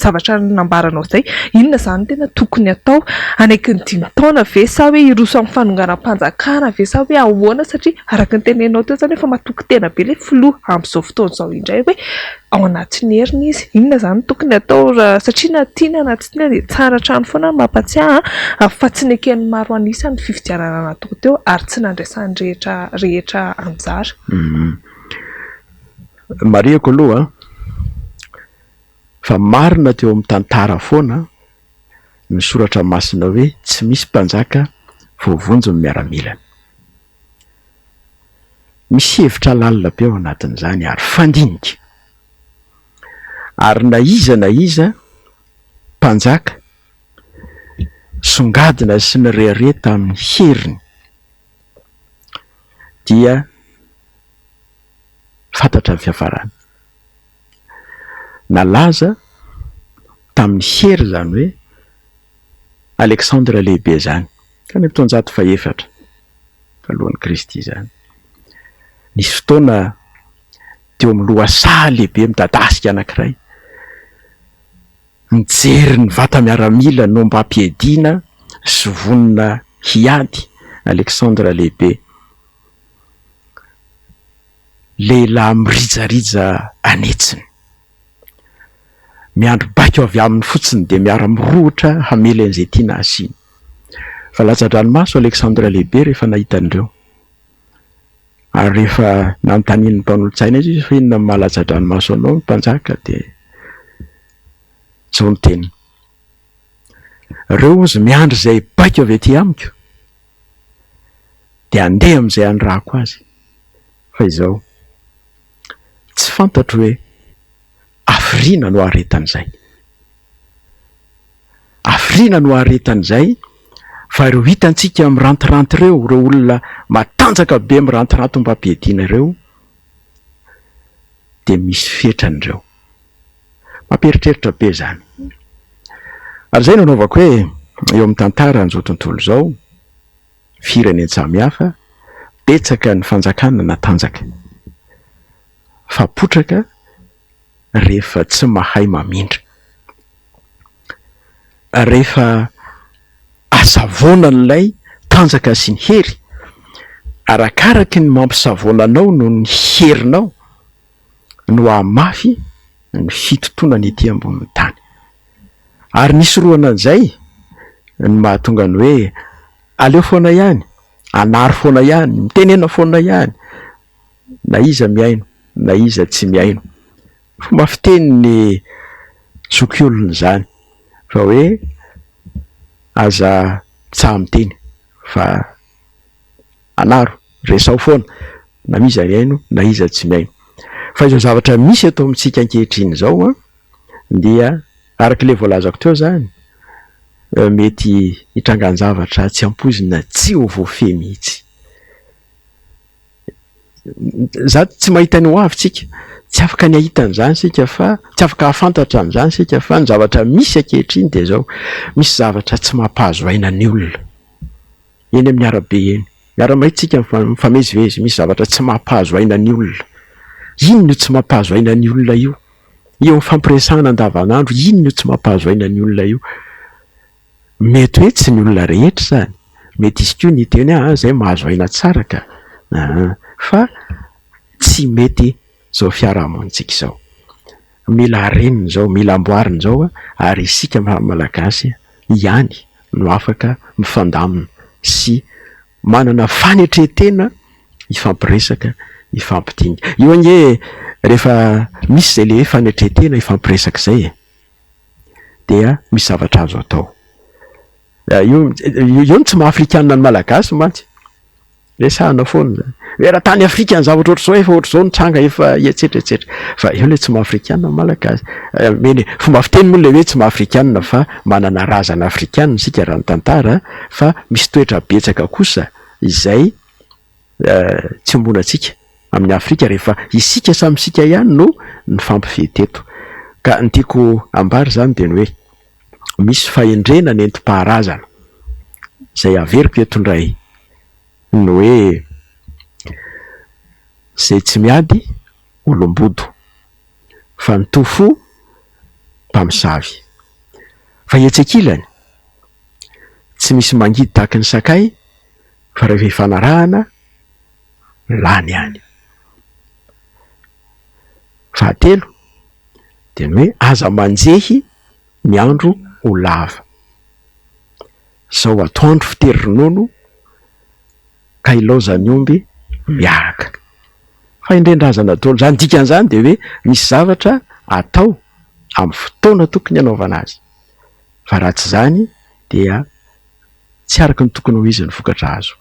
zavatra nambaranao zay inona zany tena tokony atao anaiky ny 5 taona ve sa hoe iroso amin'ny fanonganam-panjakana ve sa hoe ahoana satria araka ny tenenao teo zany efa matoky tena be le filoha amin'izao fotoana izao indray hoe ao anatin'ny heriny izy inona zany tokony atao satria na tiana na tsy tiana dia tsara trano foana mampatsiahy fa tsy neken'ny maro anisany fifidianana natao teo ary tsy nandraisan'ny rehetra anjara. Mariako aloha fa marina teo amin'ny tantara foana ny soratra masina hoe tsy misy mpanjaka voavonjy ny miaramilana. Misy hevitra lalina be ao anatin'izany ary fandinika ary na iza mpanjaka songadina sy ny rehareta amin'ny heriny dia fantatra ny fiafarany. Nalaza tamin'ny hery zany hoe Alexandre lehibe zany tany amin'ny 700 alohan'i Kristy zany nisy fotoana teo amin'ny lohasaha lehibe midadasika anankiray nijery ny vata miaramila no mba ampiediana sy vonona hiady Alexandre lehibe lehilahy mirijarija anetsiny miandro baika avy amin'ny fotsiny de miara-mirohotra hamely an'izay tiana asiany fa latsa-dranomaso Alexandre lehibe rehefa nahita an'ireo ary rehefa nanontanian'ny mpanolotsaina izy fa inona ny mahalatsa-dranomaso anao ny mpanjaka de zao ny teniny reo ozy miandry izay baika avy aty amiko de andeha amin'izay andrahako azy fa izao tsy fantatro hoe afrina no aretan'izay fa ireo hitantsika mirantiranty reo olona matanjaka be mirantiranty mba ampiediana ireo de misy fetranyireo mamperitreritra be zany ary zay nanaovako hoe eo amin'ny tantara n'izao tontolo zao fireneny samihafa betsaka ny fanjakana natanjaka fa potraka rehefa tsy mahay mamindra rehefa asavoana n'ilay tanjaka sy ny hery arakaraky ny mampisavonanao no ny herinao no amafy ny fitotoana ny ety ambonin'ny tany ary nisy roana an'izay ny mahatonga ny hoe aleo foana ihany anary foana ihany mitenena foana ihany na iza miaino na iza tsy miaino fomba fiteniny zokiolona zany fa hoe aza tsaha miteny fa anaro resao foana na miza miaino na iza tsy miaino fa izao zavatra misy atao amintsika ankehitriny zao dia arak'le voalazako teo zany mety hitrangany zavatra tsy ampozina tsy ho voafehy mihitsy za tsy mahita ny ho avytsika, tsy afaka ny ahitan'izany sika fa tsy afaka hahafantatra an'izany sika fa ny zavatra misy ankehitriny de zao, misy zavatra tsy mampahazo aina ny olona eny amin'ny arabe eny, miara-mahitsika mifamezivezy, misy zavatra tsy mampahazo aina ny olona. Inona io tsy mampahazo aina ny olona io? Io fampiresahana andavanandro, inona io tsy mampahazo aina ny olona io? Mety hoe tsy ny olona rehetra zany, mety izy koa ny teny zay mahazo aina tsara ka, fa tsy mety zao fiarahamonitsika izao. Mila reniny zao, mila amboariny zao ary isika malagasy ihany no afaka mifandamina sy manana fanetretena ifampiresaka, ifampidinika. Io anie rehefa misy zay le fanetretena ifampiresaka zay dia misy zavatra azo atao. Io no tsy maha-afrikanina ny malagasy mantsy. Resahana foana zany. Raha tany Afrika ny zavatra ohatr'izao efa ohatr'izao nitranga efa etsetretsetra. Fa io le tsy maha-afrikanina ny malagasy. Meny fomba fiteny moa le hoe tsy maha-afrikanina fa manana razana afrikanina sika raha ny tantara, fa misy toetra betsaka kosa izay tsy ombonantsika amin'ny Afrika rehefa isika samy sika ihany no mifampivety eto. Ka ny tiako ambary zany de ny hoe misy fahendrena nentim-paharazana zay averiko eto indray, ny hoe zay tsy miady olom-bodo fa ny tofo mpamosavy. Fa etsakilany tsy misy mangidy tahaka ny sakay fa rehefa hifanarahana lany ihany. Fahatelo de ny hoe aza manjehy ny andro ho lava. Zao atoandro fitery ronono ka ilaoza ny omby miaraka. Fa indendrazana ataony zany, dikan'izany de hoe misy zavatra atao amin'ny fotoana tokony hanaovana azy, fa raha tsy zany dia tsy araka ny tokony ho izy ny vokatra azo.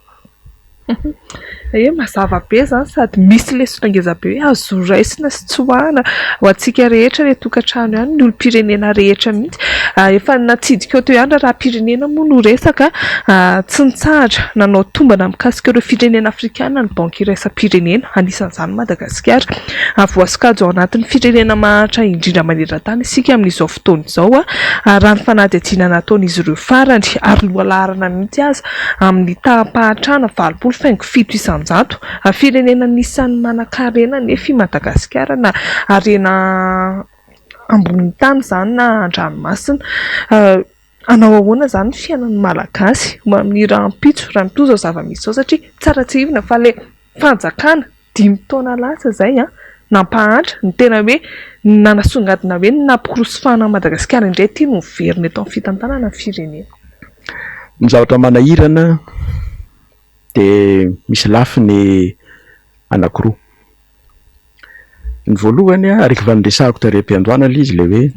Mazava be zany sady misy lesona ngeza be hoe azo raisina sy tsy hohana ho antsika rehetra le tokantrano ihany, ny olom-pirenena rehetra mihitsy. Efa natsidika eo teo ihany raha-pirenena moa no resaka, tsy nitsahatra nanao tombana mikasika ireo firenena afrikana ny banky iraisam-pirenena, anisan'izany Madagasikara. Voasokajy ao anatin'ny firenena mahantra indrindra maneran-tany isika amin'izao fotoana izao, raha ny fanadihadiana nataon'izy ireo farany ary lohalarana mihitsy aza amin'ny taham-pahatrana 20.7 isan-jato, firenena nisan'ny manan-karena nefa i Madagasikara na arena ambony tany zany na an-dranomasina. Anao ahoana zany ny fiainan'ny malagasy amin'ny rahampitso raha mitoa zao zava-misy zao, satria tsara tsy ivona fa le fanjakana 5 taona lasa zay nampahatra ny tena hoe nanasongadina hoe nampirosofana Madagasikara indray ty no verina eto amin'ny fitantanana ny firenena. Ny zavatra manahirana de misy lafiny anankiroa. Ny voalohany araka va niresahako taream-piandohana izy le hoe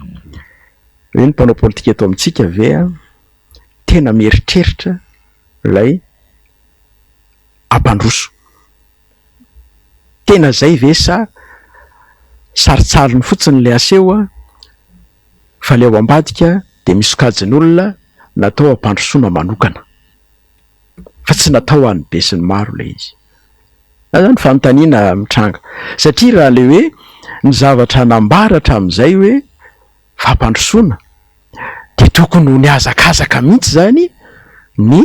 ny mpanao politika eto amintsika ve tena mieritreritra ilay ampandroso, tena zay ve sa saritsaliny fotsiny le aseho fa le ao ambadika de misokajin'olona natao ampandrosoana manokana fa tsy natao any be sy ny maro le izy. Zany fanontaniana mitranga, satria raha le hoe ny zavatra nambaratra amin'izay hoe fampandrosoana de tokony ho ny azakazaka mihitsy zany ny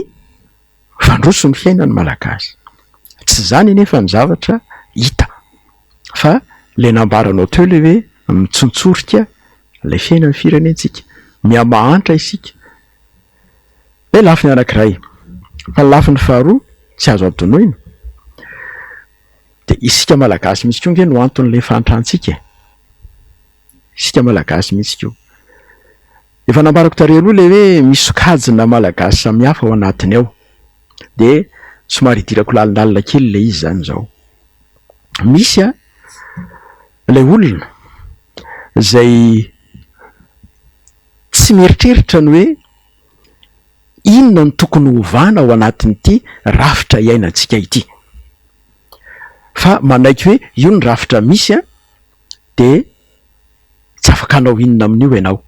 fandroso ny fiainan'ny malagasy. Tsy zany nefa ny zavatra hita, fa le nambaranao teo le hoe mitsontsorika le fiainan'ny firenentsika, miamahantra isika. Le lafiny anankiray. Fa lafiny faharoa tsy azo adonoina de isika malagasy mihitsy koa nge no anton'le fantrantsika. Isika malagasy mihitsy koa. Efa nambarako tare aloha le hoe misokajina malagasy samihafa ao anatiny ao, de somary idirako lalinalina kely le izy zany zao. Misy le olona zay tsy mieritreritra ny hoe inona ny tokony hovana ao anatin'ity rafitra iainantsika ity, fa manaiky hoe io ny rafitra misy de tsy afaka anao inona amin'io ianao,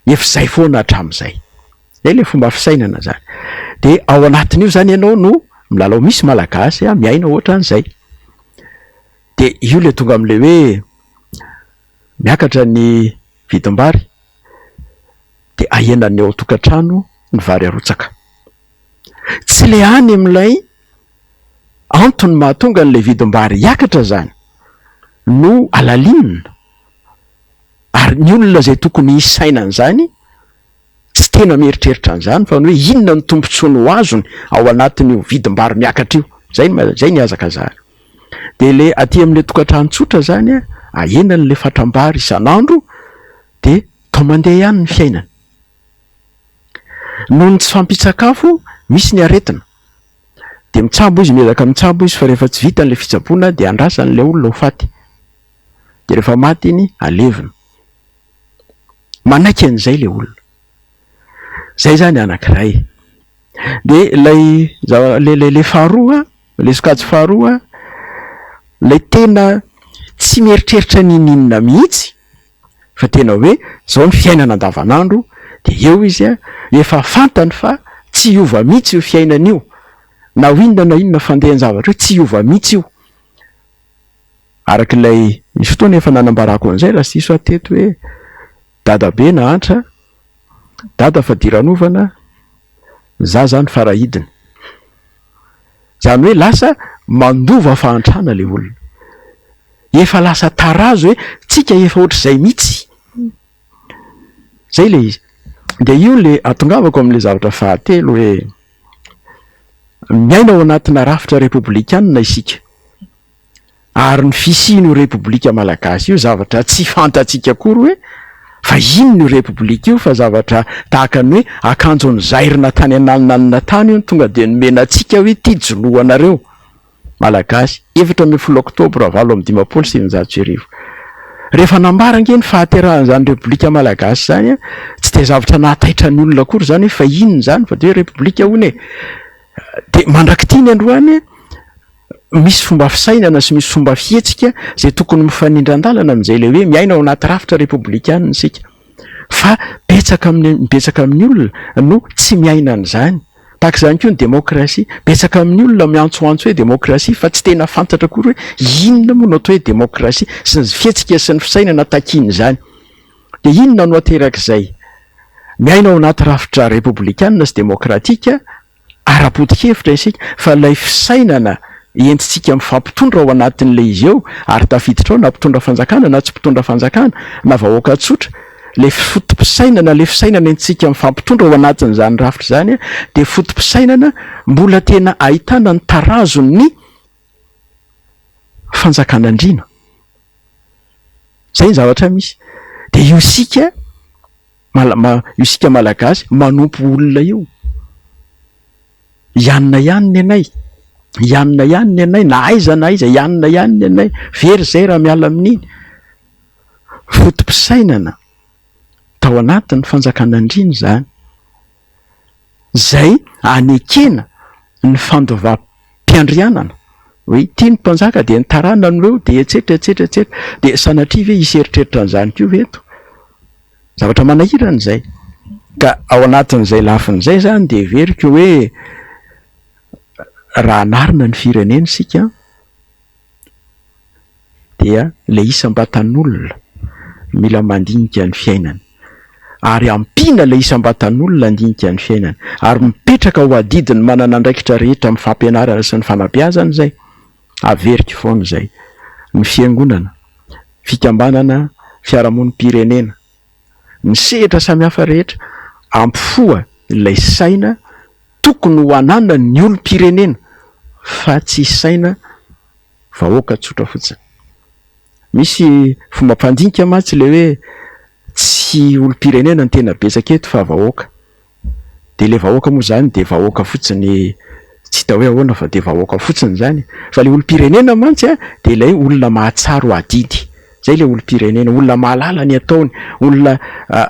efa zay foana hatramin'izay. Le fomba fisainana zany. De ao anatin'io zany ianao no milalao, misy malagasy miaina ohatran'izay. de io le tonga am'le hoe miakatra ny vidim-bary de ahenany ao tokantrano ny vary arotsaka. Tsy le any am'lay antony mahatonga an'le vidim-bary hiakatra zany no alalinina, ary ny olona zay tokony hisainany zany tsy tena mieritreritra an'izany fa ny hoe inona ny tombontsoa ho azony ao anatin'io vidim-bary miakatra io, zay ny azaka zany. De le aty am'le tokantrano tsotra zany ahenany le fatram-bary isan'andro de tao mandeha ihany ny fiainany. Noho ny tsy fampitsakafo misy ny aretina, de mitsabo izy, miezaka mitsabo izy, fa rehefa tsy vita n'le fitsaboana de andrasan'le olona ho faty, de rehefa maty iny alevina. Manaiky an'izay le olona. Zay zany anankiray. De le faharoa, le sokajy faharoa, le tena tsy mieritreritra ninina mihitsy fa tena hoe zao ny fiainana andavanandro, de eo izy efa fantany fa tsy hiova mihitsy io fiainana io, na ho inona na inona fandehan-javatra hoe tsy hiova mihitsy io. Arak'ilay misy fotoana efa nanambarako an'izay raha sy diso ateto hoe dadabe nahantra, dada fa diranovana, za zany farahidiny. Zany hoe lasa mandova fahantrana le olona, efa lasa tarazo hoe tsika efa ohatr'izay mihitsy, zay le izy. De io le atongavako am'le zavatra fahatelo hoe miaina ao anatina rafitra republikanina isika, ary ny fisian'io republika malagasy io zavatra tsy fantatsika akory hoe fa inona io republika io, fa zavatra tahaka ny hoe akanjo ny zairina tany analinalina tany io tonga de nomena atsika hoe ty joloanareo malagasy 17 oktobra 1895. Rehefa nambarange ny fahaterahan'izany republika malagasy zany tsy de zavatra nahataitra ny olona akory zany fa inona zany, fa de hoe republika hony e. De mandrakitiny androany misy fomba fisainana sy misy fomba fihetsika zay tokony mifanindra andalana amin'izay le hoe miaina ao anaty rafitra republikanina isika, fa betsaka amin'ny olona no tsy miaina an'izany. Tahaka izany koa ny demokrasia, betsaka amin'ny olona miantsoantso hoe demokrasia fa tsy tena fantatra akory hoe inona moa no atao hoe demokrasia sy ny fihetsika sy ny fisainana takian'izany. De inona no aterak'izay? Miaina ao anaty rafitra republikanina sy demokratika, ara-podik-hevitra isika, fa ilay fisainana entitsika mifampitondra ao anatin'le izy eo, ary tafiditra ao na mpitondra fanjakana na tsy mpitondra fanjakana na vahoaka tsotra, le fotom-pisainana, le fisainana entitsika mifampitondra ao anatin'izany rafitra zany de fotom-pisainana mbola tena ahitana ny tarazony fanjakan'andriana. Zay ny zavatra misy. De io sika io sika malagasy manompo olona io. Ianona ihany ny anay, ianona ihany ny anay, na aiza na aiza, ianona ihany ny anay, very zay raha miala amin'iny. Fotom-pisainana tao anatin'ny fanjakan'andriana zany, zay anekena ny fandovam-piandrianana hoe ity ny mpanjaka de ny tarana no eo de etsetra etsetra etsetra, de sanatria ve hisy eritreritra an'izany koa veto? Zavatra manahirana zay. Ka ao anatin'izay lafin'izay zany de veriko hoe raha anarina ny firenena sika dia le isam-batan'olona mila mandinika ny fiainany, ary ampina le isam-batan'olona andinika ny fiainany, ary mipetraka ho adidiny manana andraikitra rehetra amin'ny fampianarana sy ny fanabeazana zay. Averiko foana zay. Ny fiangonana, fikambanana fiarahamonim-pirenena, ny sehatra samihafa rehetra ampifoa ilay saina tokony ho anana ny olom-pirenena, fa tsy saina vahoaka tsotra fotsiny. Misy fomba mpandinika mantsy le hoe tsy olom-pirenena ny tena betsaka eto fa vahoaka. De le vahoaka moa zany de vahoaka fotsiny, tsy hita hoe ahoana fa de vahoaka fotsiny zany. Fa le olom-pirenena mantsy de ilay olona mahatsara ho adidy. Zay le olom-pirenena, olona mahalala ny ataony, olona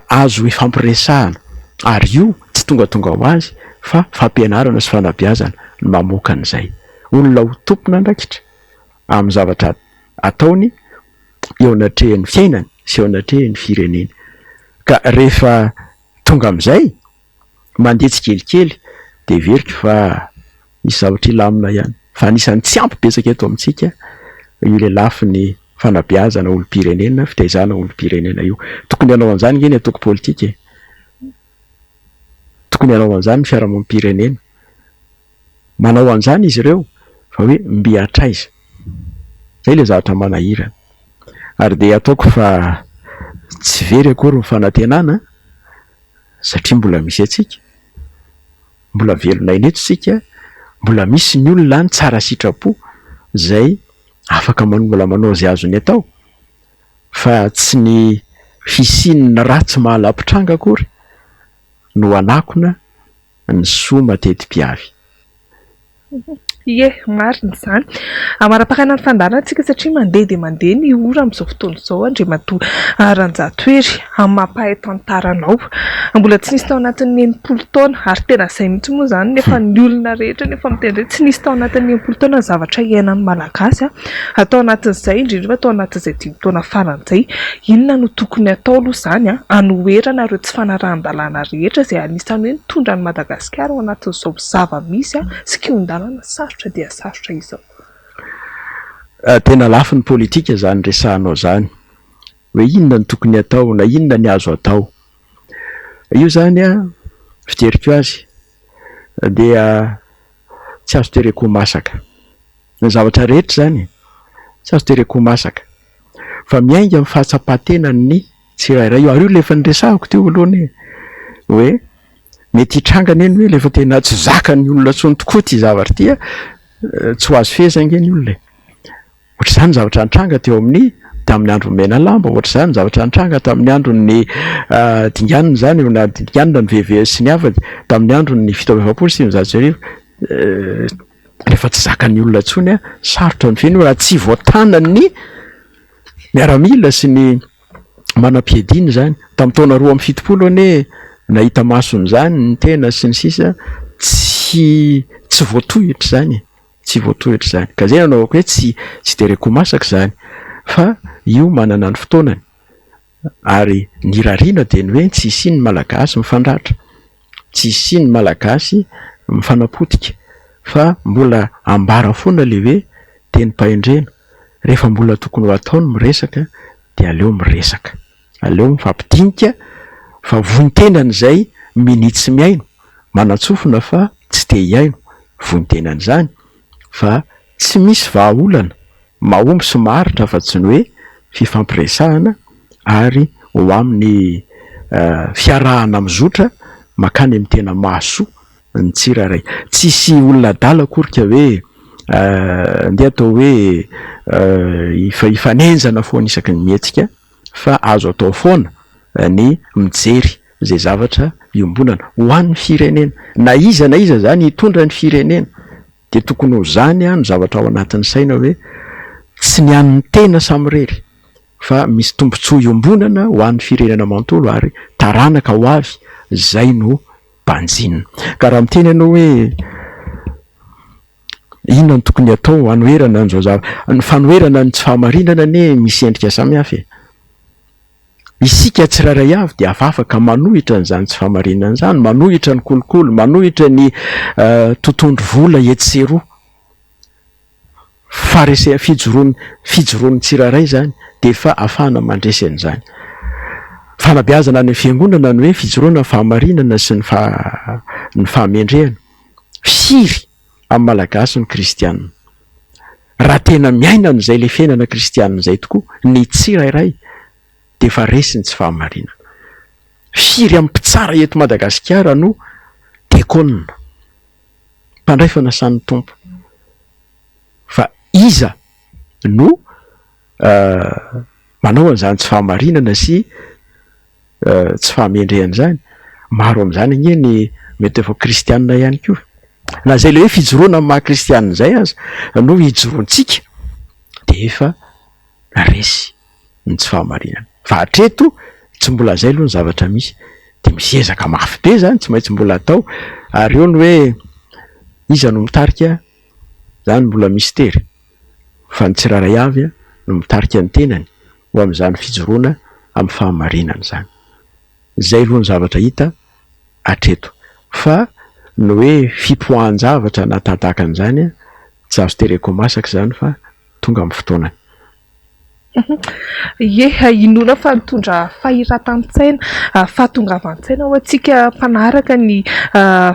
azo ifampiresahana. Ary io tsy tonga ho azy fa fampianarana sy fanabeazana ny mamoaka an'izay. Olona ho tompona andraikitra amin'ny zavatra ataony eo anatrehan'ny fiainany sy eo anatrehan'ny firenena. Ka rehefa tonga amin'izay mandeha tsikelikely de veriko fa misy zavatra ilamina ihany, fa anisan'ny tsy ampy betsaka eto amintsika io le lafiny fanabeazana olom-pirenena, fitaizana olom-pirenena io. Tokony hanao an'izany nge ny ataoko politika e. Tokony hanao an'izany ny fiarahamonim-pirenena. Manao an'izany izy ireo fa hoe mbiatraiza. Zay le zavatra manahirana. Ary de ataoko fa tsy very akory ny fanantenana satria mbola misy atsika. Mbola velona iny eto sika, mbola misy ny olona ny tsara sitrapo zay afaka mbola manao izay azony atao, fa tsy ny fisinina ratsy mahalapitranga akory no anakona ny soa mateti-piavy. Ie, marina izany. Manapakana ny fandarantsika satria mandeha dia mandeha ny ora amin'izao fotoana izao, andriamatoa Ranjatoery amin'ny mampahay tantaranao. Mbola tsy nisy tao anatin'ny 80 taona ary tena izay mihitsy moa izany nefa ny olona rehetra nefa mitendry tsy nisy tao anatin'ny 80 taona ny zavatra iainan'ny malagasy atao anatin'izay indrindra atao anatin'izay 5 taona faran'izay. Inona no tokony atao aloha izany hanoherana ireo tsy fanarahan-dalàna rehetra izay anisan'ny hoe mitondra ny Madagasikara ao anatin'izao zava-misy sy kion-dalàna sarotra dia sarotra izao. Tena lafy ny politika zany resahanao zany hoe inona ny tokony atao na inona ny azo atao. Io zany fijeriko azy dia tsy azo tereko masaka. Ny zavatra rehetra zany tsy azo tereko masaka fa miainga amin'ny fahatsapatena ny tsirairay. Io ary io lefa niresahako teo aloha hoe mety hitrangana eny hoe lefa tena tsy zakany olona tsony tokoa ty zavatra ty tsy ho azo fehezanga eny olona. Ohatr'izany zavatra nitranga teo tamin'ny andro mena lamba, ohatr'izany zavatra nitranga tamin'ny andron'ny dinganina zany na dinganina ny VVS sy ny hafa tamin'ny andron'ny fitaovam-bapoly sy ny zatsarivo. Rehefa tsy zakan'ny olona tsony sarotra ny feny raha tsy voatanany miaramila sy ny manam-piadiana zany. Tamin'ny taona 2017 ane nahita mason'izany ny tena sy ny sisa tsy voatohitra zany, tsy voatohitra zany. Ka zay anaovako hoe tsy tereko masaka zany fa io manana ny fotoanany. Ary ny rariana dia ny hoe tsy isiany malagasy mifandratra, tsy isiany malagasy mifanapotika, fa mbola ambara foana le hoe tenim-pahendrena. Rehefa mbola tokony ho ataony miresaka dia aleo miresaka, aleo mifampidinika fa vontenany zay minitsy miaino, manatsofina fa tsy te hiaino vontenany zany, fa tsy misy vahaolana mahomby sy maharitra fa tsy ny hoe fifampiresahana ary ho amin'ny fiarahana mizotra makany amin'ny tena mahasoa ny tsirairay. Tsisy olona adala korika hoe ndeha atao hoe ifanenjana foana isaky ny mihetsika, fa azo atao foana ny mijery zay zavatra iombonana ho an'ny firenena. Na iza zany hitondra ny firenena dia tokony ho zany ny zavatra ao anatin'ny saina hoe tsy ny an'ny tena samirery fa misy tombontsoa iombonana ho an'ny firenena manontolo ary taranaka ho avy, zay no banjinina. Ka raha miteny ianao hoe inona ny tokony atao hanoherana n'izao ny fanoherana ny tsy fahamarinana ne misy endrika samihafa. Isika tsirairay avy dia afaka manohitra n'izany tsy fahamarinana zany, manohitra ny kolokolo, manohitra ny totondro vola etseroa. Fijoroan'ny tsirairay zany dia efa afahana mandresy an'izany. Fanabeazana ny fiangonana ny hoe fijoroana ny fahamarinana sy ny fahamendrehana. Firy amin'ny malagasy ny kristianina. Raha tena miaina n'izay le fiainana kristianina izay tokoa, ny tsirairay dia efa resy ny tsy fahamarinana. Firy amin'ny mpitsara eto Madagasikara no diakonina, mpandray fanasan'ny tompo. Fa iza no manao an'izany tsy fahamarinana sy tsy fahamendrehana zany. Maro amin'izany anie ny mety efa kristianina ihany koa. Na zay le hoe fijoroana amin'ny maha-kristianina zay aza no hijoroantsika dia efa resy ny tsy fahamarinana. Fa hatreto tsy mbola zay aloha ny zavatra misy, dia misy ezaka mafy be zany tsy maintsy mbola atao. Ary eo ny hoe iza no mitarika zany mbola mistery, fa ny tsirairay avy no mitarika ny tenany ho amin'izany fijoroana amin'ny fahamarinana zany. Zay aloha ny zavatra hita hatreto. Fa ny hoe fipoahan-javatra na tahaka an'izany tsy azo tereko masaka zany fa tonga amin'ny fotoana. Ie, inoana fa mitondra fahiratan-tsaina, fahatongavan-tsaina ho antsika mpanaraka ny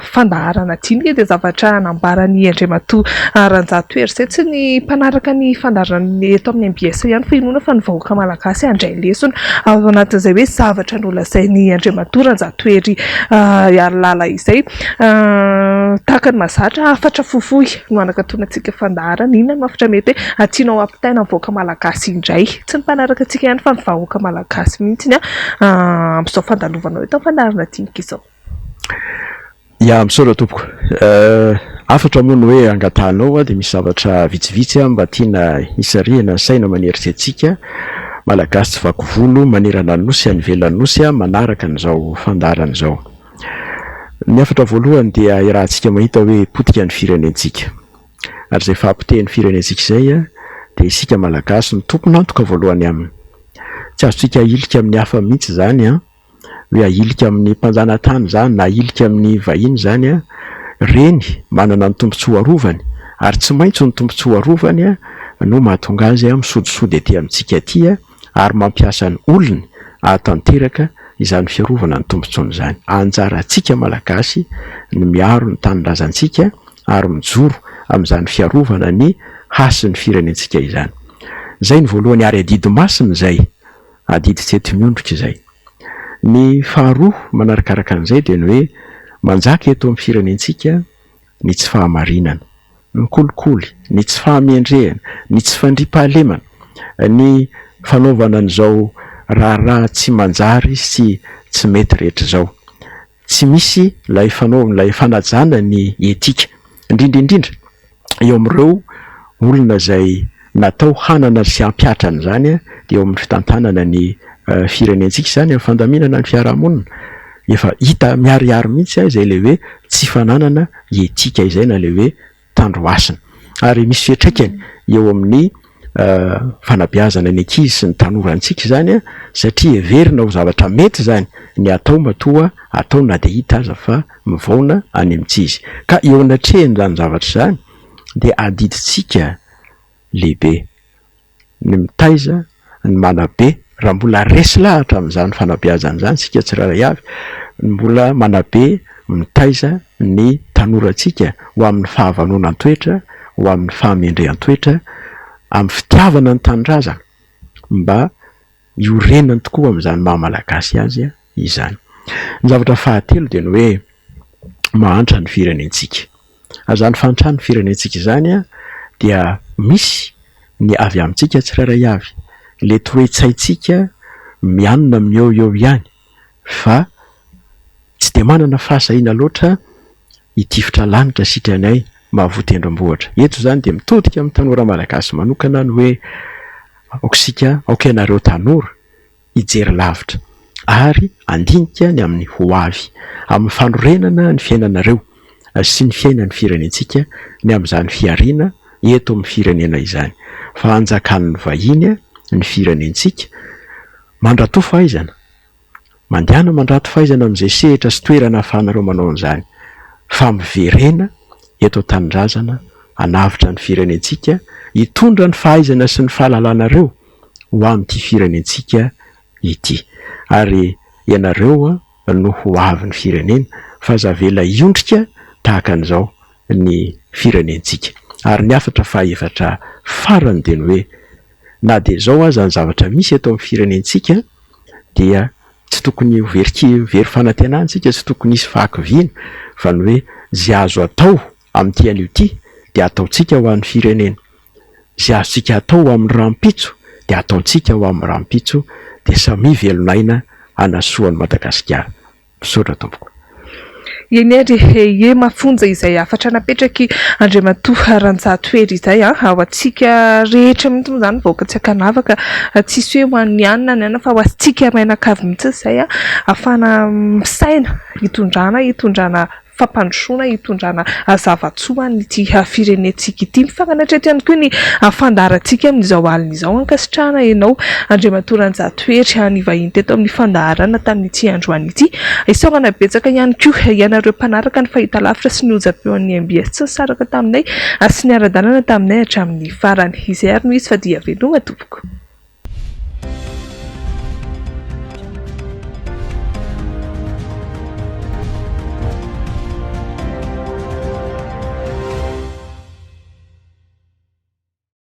fandaharana dinika dia zavatra anambarany Andriamatoa Ranjatoery izay tsy ny mpanaraka ny fandaharana eto amin'ny MBS ihany fa inoana fa ny vahoaka malagasy handray lesona ao anatin'izay hoe zavatra nolazainy Andriamatoa Ranjatoery Alalala izay. Tahaka ny mahazatra afatra fofohy no anakatonantsika fandaharana, inona no afatra mety hoe tianao ampitaina ny vahoaka malagasy indray, tsy ny mpanaraka antsika ihany fa ny vahoaka malagasy mihitsy amin'izao fandalovanao eto amin'ny fandaharana dinika izao. Ya, misaotra tompoko. Afatra moa ny hoe angatanao dia misy zavatra vitsivitsy mba tiana hisarihana ny saina maneritreantsika malagasy tsy vaky volo manerana ny nosy anivelany nosy manaraka an'izao fandaharana izao. Ny afatra voalohany dia irahantsika mahita hoe potika ny firenentsika, ary izay fahampiten'ny firenentsika izay dia isika malagasy ny tompony antoka voalohany aminy. Tsy azontsika ahilika amin'ny hafa mihitsy izany hoe ahilika amin'ny mpanjana tany izany na ahilika amin'ny vahiny izany reny manana ny tombotsoa arovany, ary tsy maintsy ny tombotsoa arovany no mahatonga azy misodisody etỳ amintsika aty ary mampiasa ny olony ahatanteraka izany fiarovana ny tombontsoany izany. Anjarantsika malagasy ny miaro ny tanindrazantsika ary mijoro amin'izany fiarovana ny hasy ny firenentsika izany. Izay ny voalohany, ary adidy masina izay, adidy tsy ety miondrika izay. Ny faharoa manarakaraka an'izay dia ny hoe manjaka eto amin'ny firenentsika ny tsy fahamarinana, ny kolikoly, ny tsy fahamendrehana, ny tsy fandriampahalemana, ny fanaovana an'izao raharaha tsy manjary sy tsy mety rehetra izao. Tsy misy ilay ilay fanajana ny etika, indrindraindrindra eo amin'ireo olona izay natao hanana sy hampiatrana izany dia eo amin'ny fitantanana ny firenentsika izany amin'ny fandaminana ny fiarahamonina. Efa hita miharihary mihitsy izay le hoe tsy fananana etika izay na le hoe tandroasina. Ary misy fiantraikany eo amin'ny fanabeazana ny ankizy sy ny tanorantsika izany satria heverina ho zavatra mety izany ny atao matoa atao na dia hita aza fa mivaona any amints'izy. Ka eo anatrehany izany zavatra izany dia adiditsika lehibe ny mitaiza ny manabe, raha mbola resy lahatra amin'izany fanabeazana izany sika tsirairay avy, mbola manabe mitaiza ny tanorantsika ho amin'ny fahavanoana an-toetra, ho amin'ny fahamendrehan-toetra, amin'ny fitiavana ny tanindrazana mba iorenany tokoa amin'izany mahamalagasy azy izany. Ny zavatra fahatelo dia ny hoe mahantra ny firenentsika. Azany fantrany ny firenentsika izany dia misy ny avy amintsika tsirairay avy, le toe-tsaintsika mianona amin'eo eo ihany, fa tsy dia manana fahasahiana loatra hitifitra lanitra sitranay mahavotendrombohatra. Eto izany dia mitodika amin'ny tanora malagasy manokana ny hoe aokisika aoka ianareo tanora hijery lavitra ary andinika ny amin'ny ho avy amin'ny fanorenana ny fiainanareo sy ny fiainan'ny firenentsika ny amin'izany fiariana eto amin'ny firenena izany. Fa anjakan'ny vahiny ny firenentsika mandrato fahaizana, mandehana mandrato fahaizana amin'izay sehatra sy toerana ahafahanareo manao an'izany, fa miverena eto tanindrazana hanavitra ny firenentsika, hitondra ny fahaizana sy ny fahalalanareo ho amin'ity firenentsika ity. Ary ianareo no ho avy ny firenena fa zavela iondrika tahaka an'izao ny firenentsika. Ary ny afatra fahaefatra farany dia ny hoe na dia izao aza ny zavatra misy eto amin'ny firenentsika dia tsy tokony very fanantenantsika, tsy tokony hisy fahakiviana, fa ny hoe zay azo atao amin'ity an'io ity dia ataontsika ho an'ny firenena, zay azontsika atao ho amin'ny rampitso dia ataontsika ho amin'ny rampitso, dia samy velonaina anasoan'ny Madagasikara. Misaotra tompoko. Eny ary mafonja izay afatra napetraky Andriamatoa Ranjatoery izay ao antsika rehetra mihitsy moa izany vahoaka tsy ankanavaka, tsisy hoe ho an'ny anona ny anona fa ho antsika mainakavy mihitsy izay ahafahana misaina hitondrana fampandrosoana hitondrana zavatsoa nyity firenentsika ity. Mifankanatra ihany koa ny fandaharantsika amin'izao alina izao ankasitrahana ianao Andriamatoranjatoery ny vahiny teto amin'ny fandaharana tamin'ity androany ity. Isaorana betsaka ihany koa ianareo mpanaraka ny fahitalavitra sy ny ojam-peon'ny MBS tsy nisaraka taminay sy niara-dalana taminay hatramin'ny farany. Izay ary no izy fa dia veloma tompoko.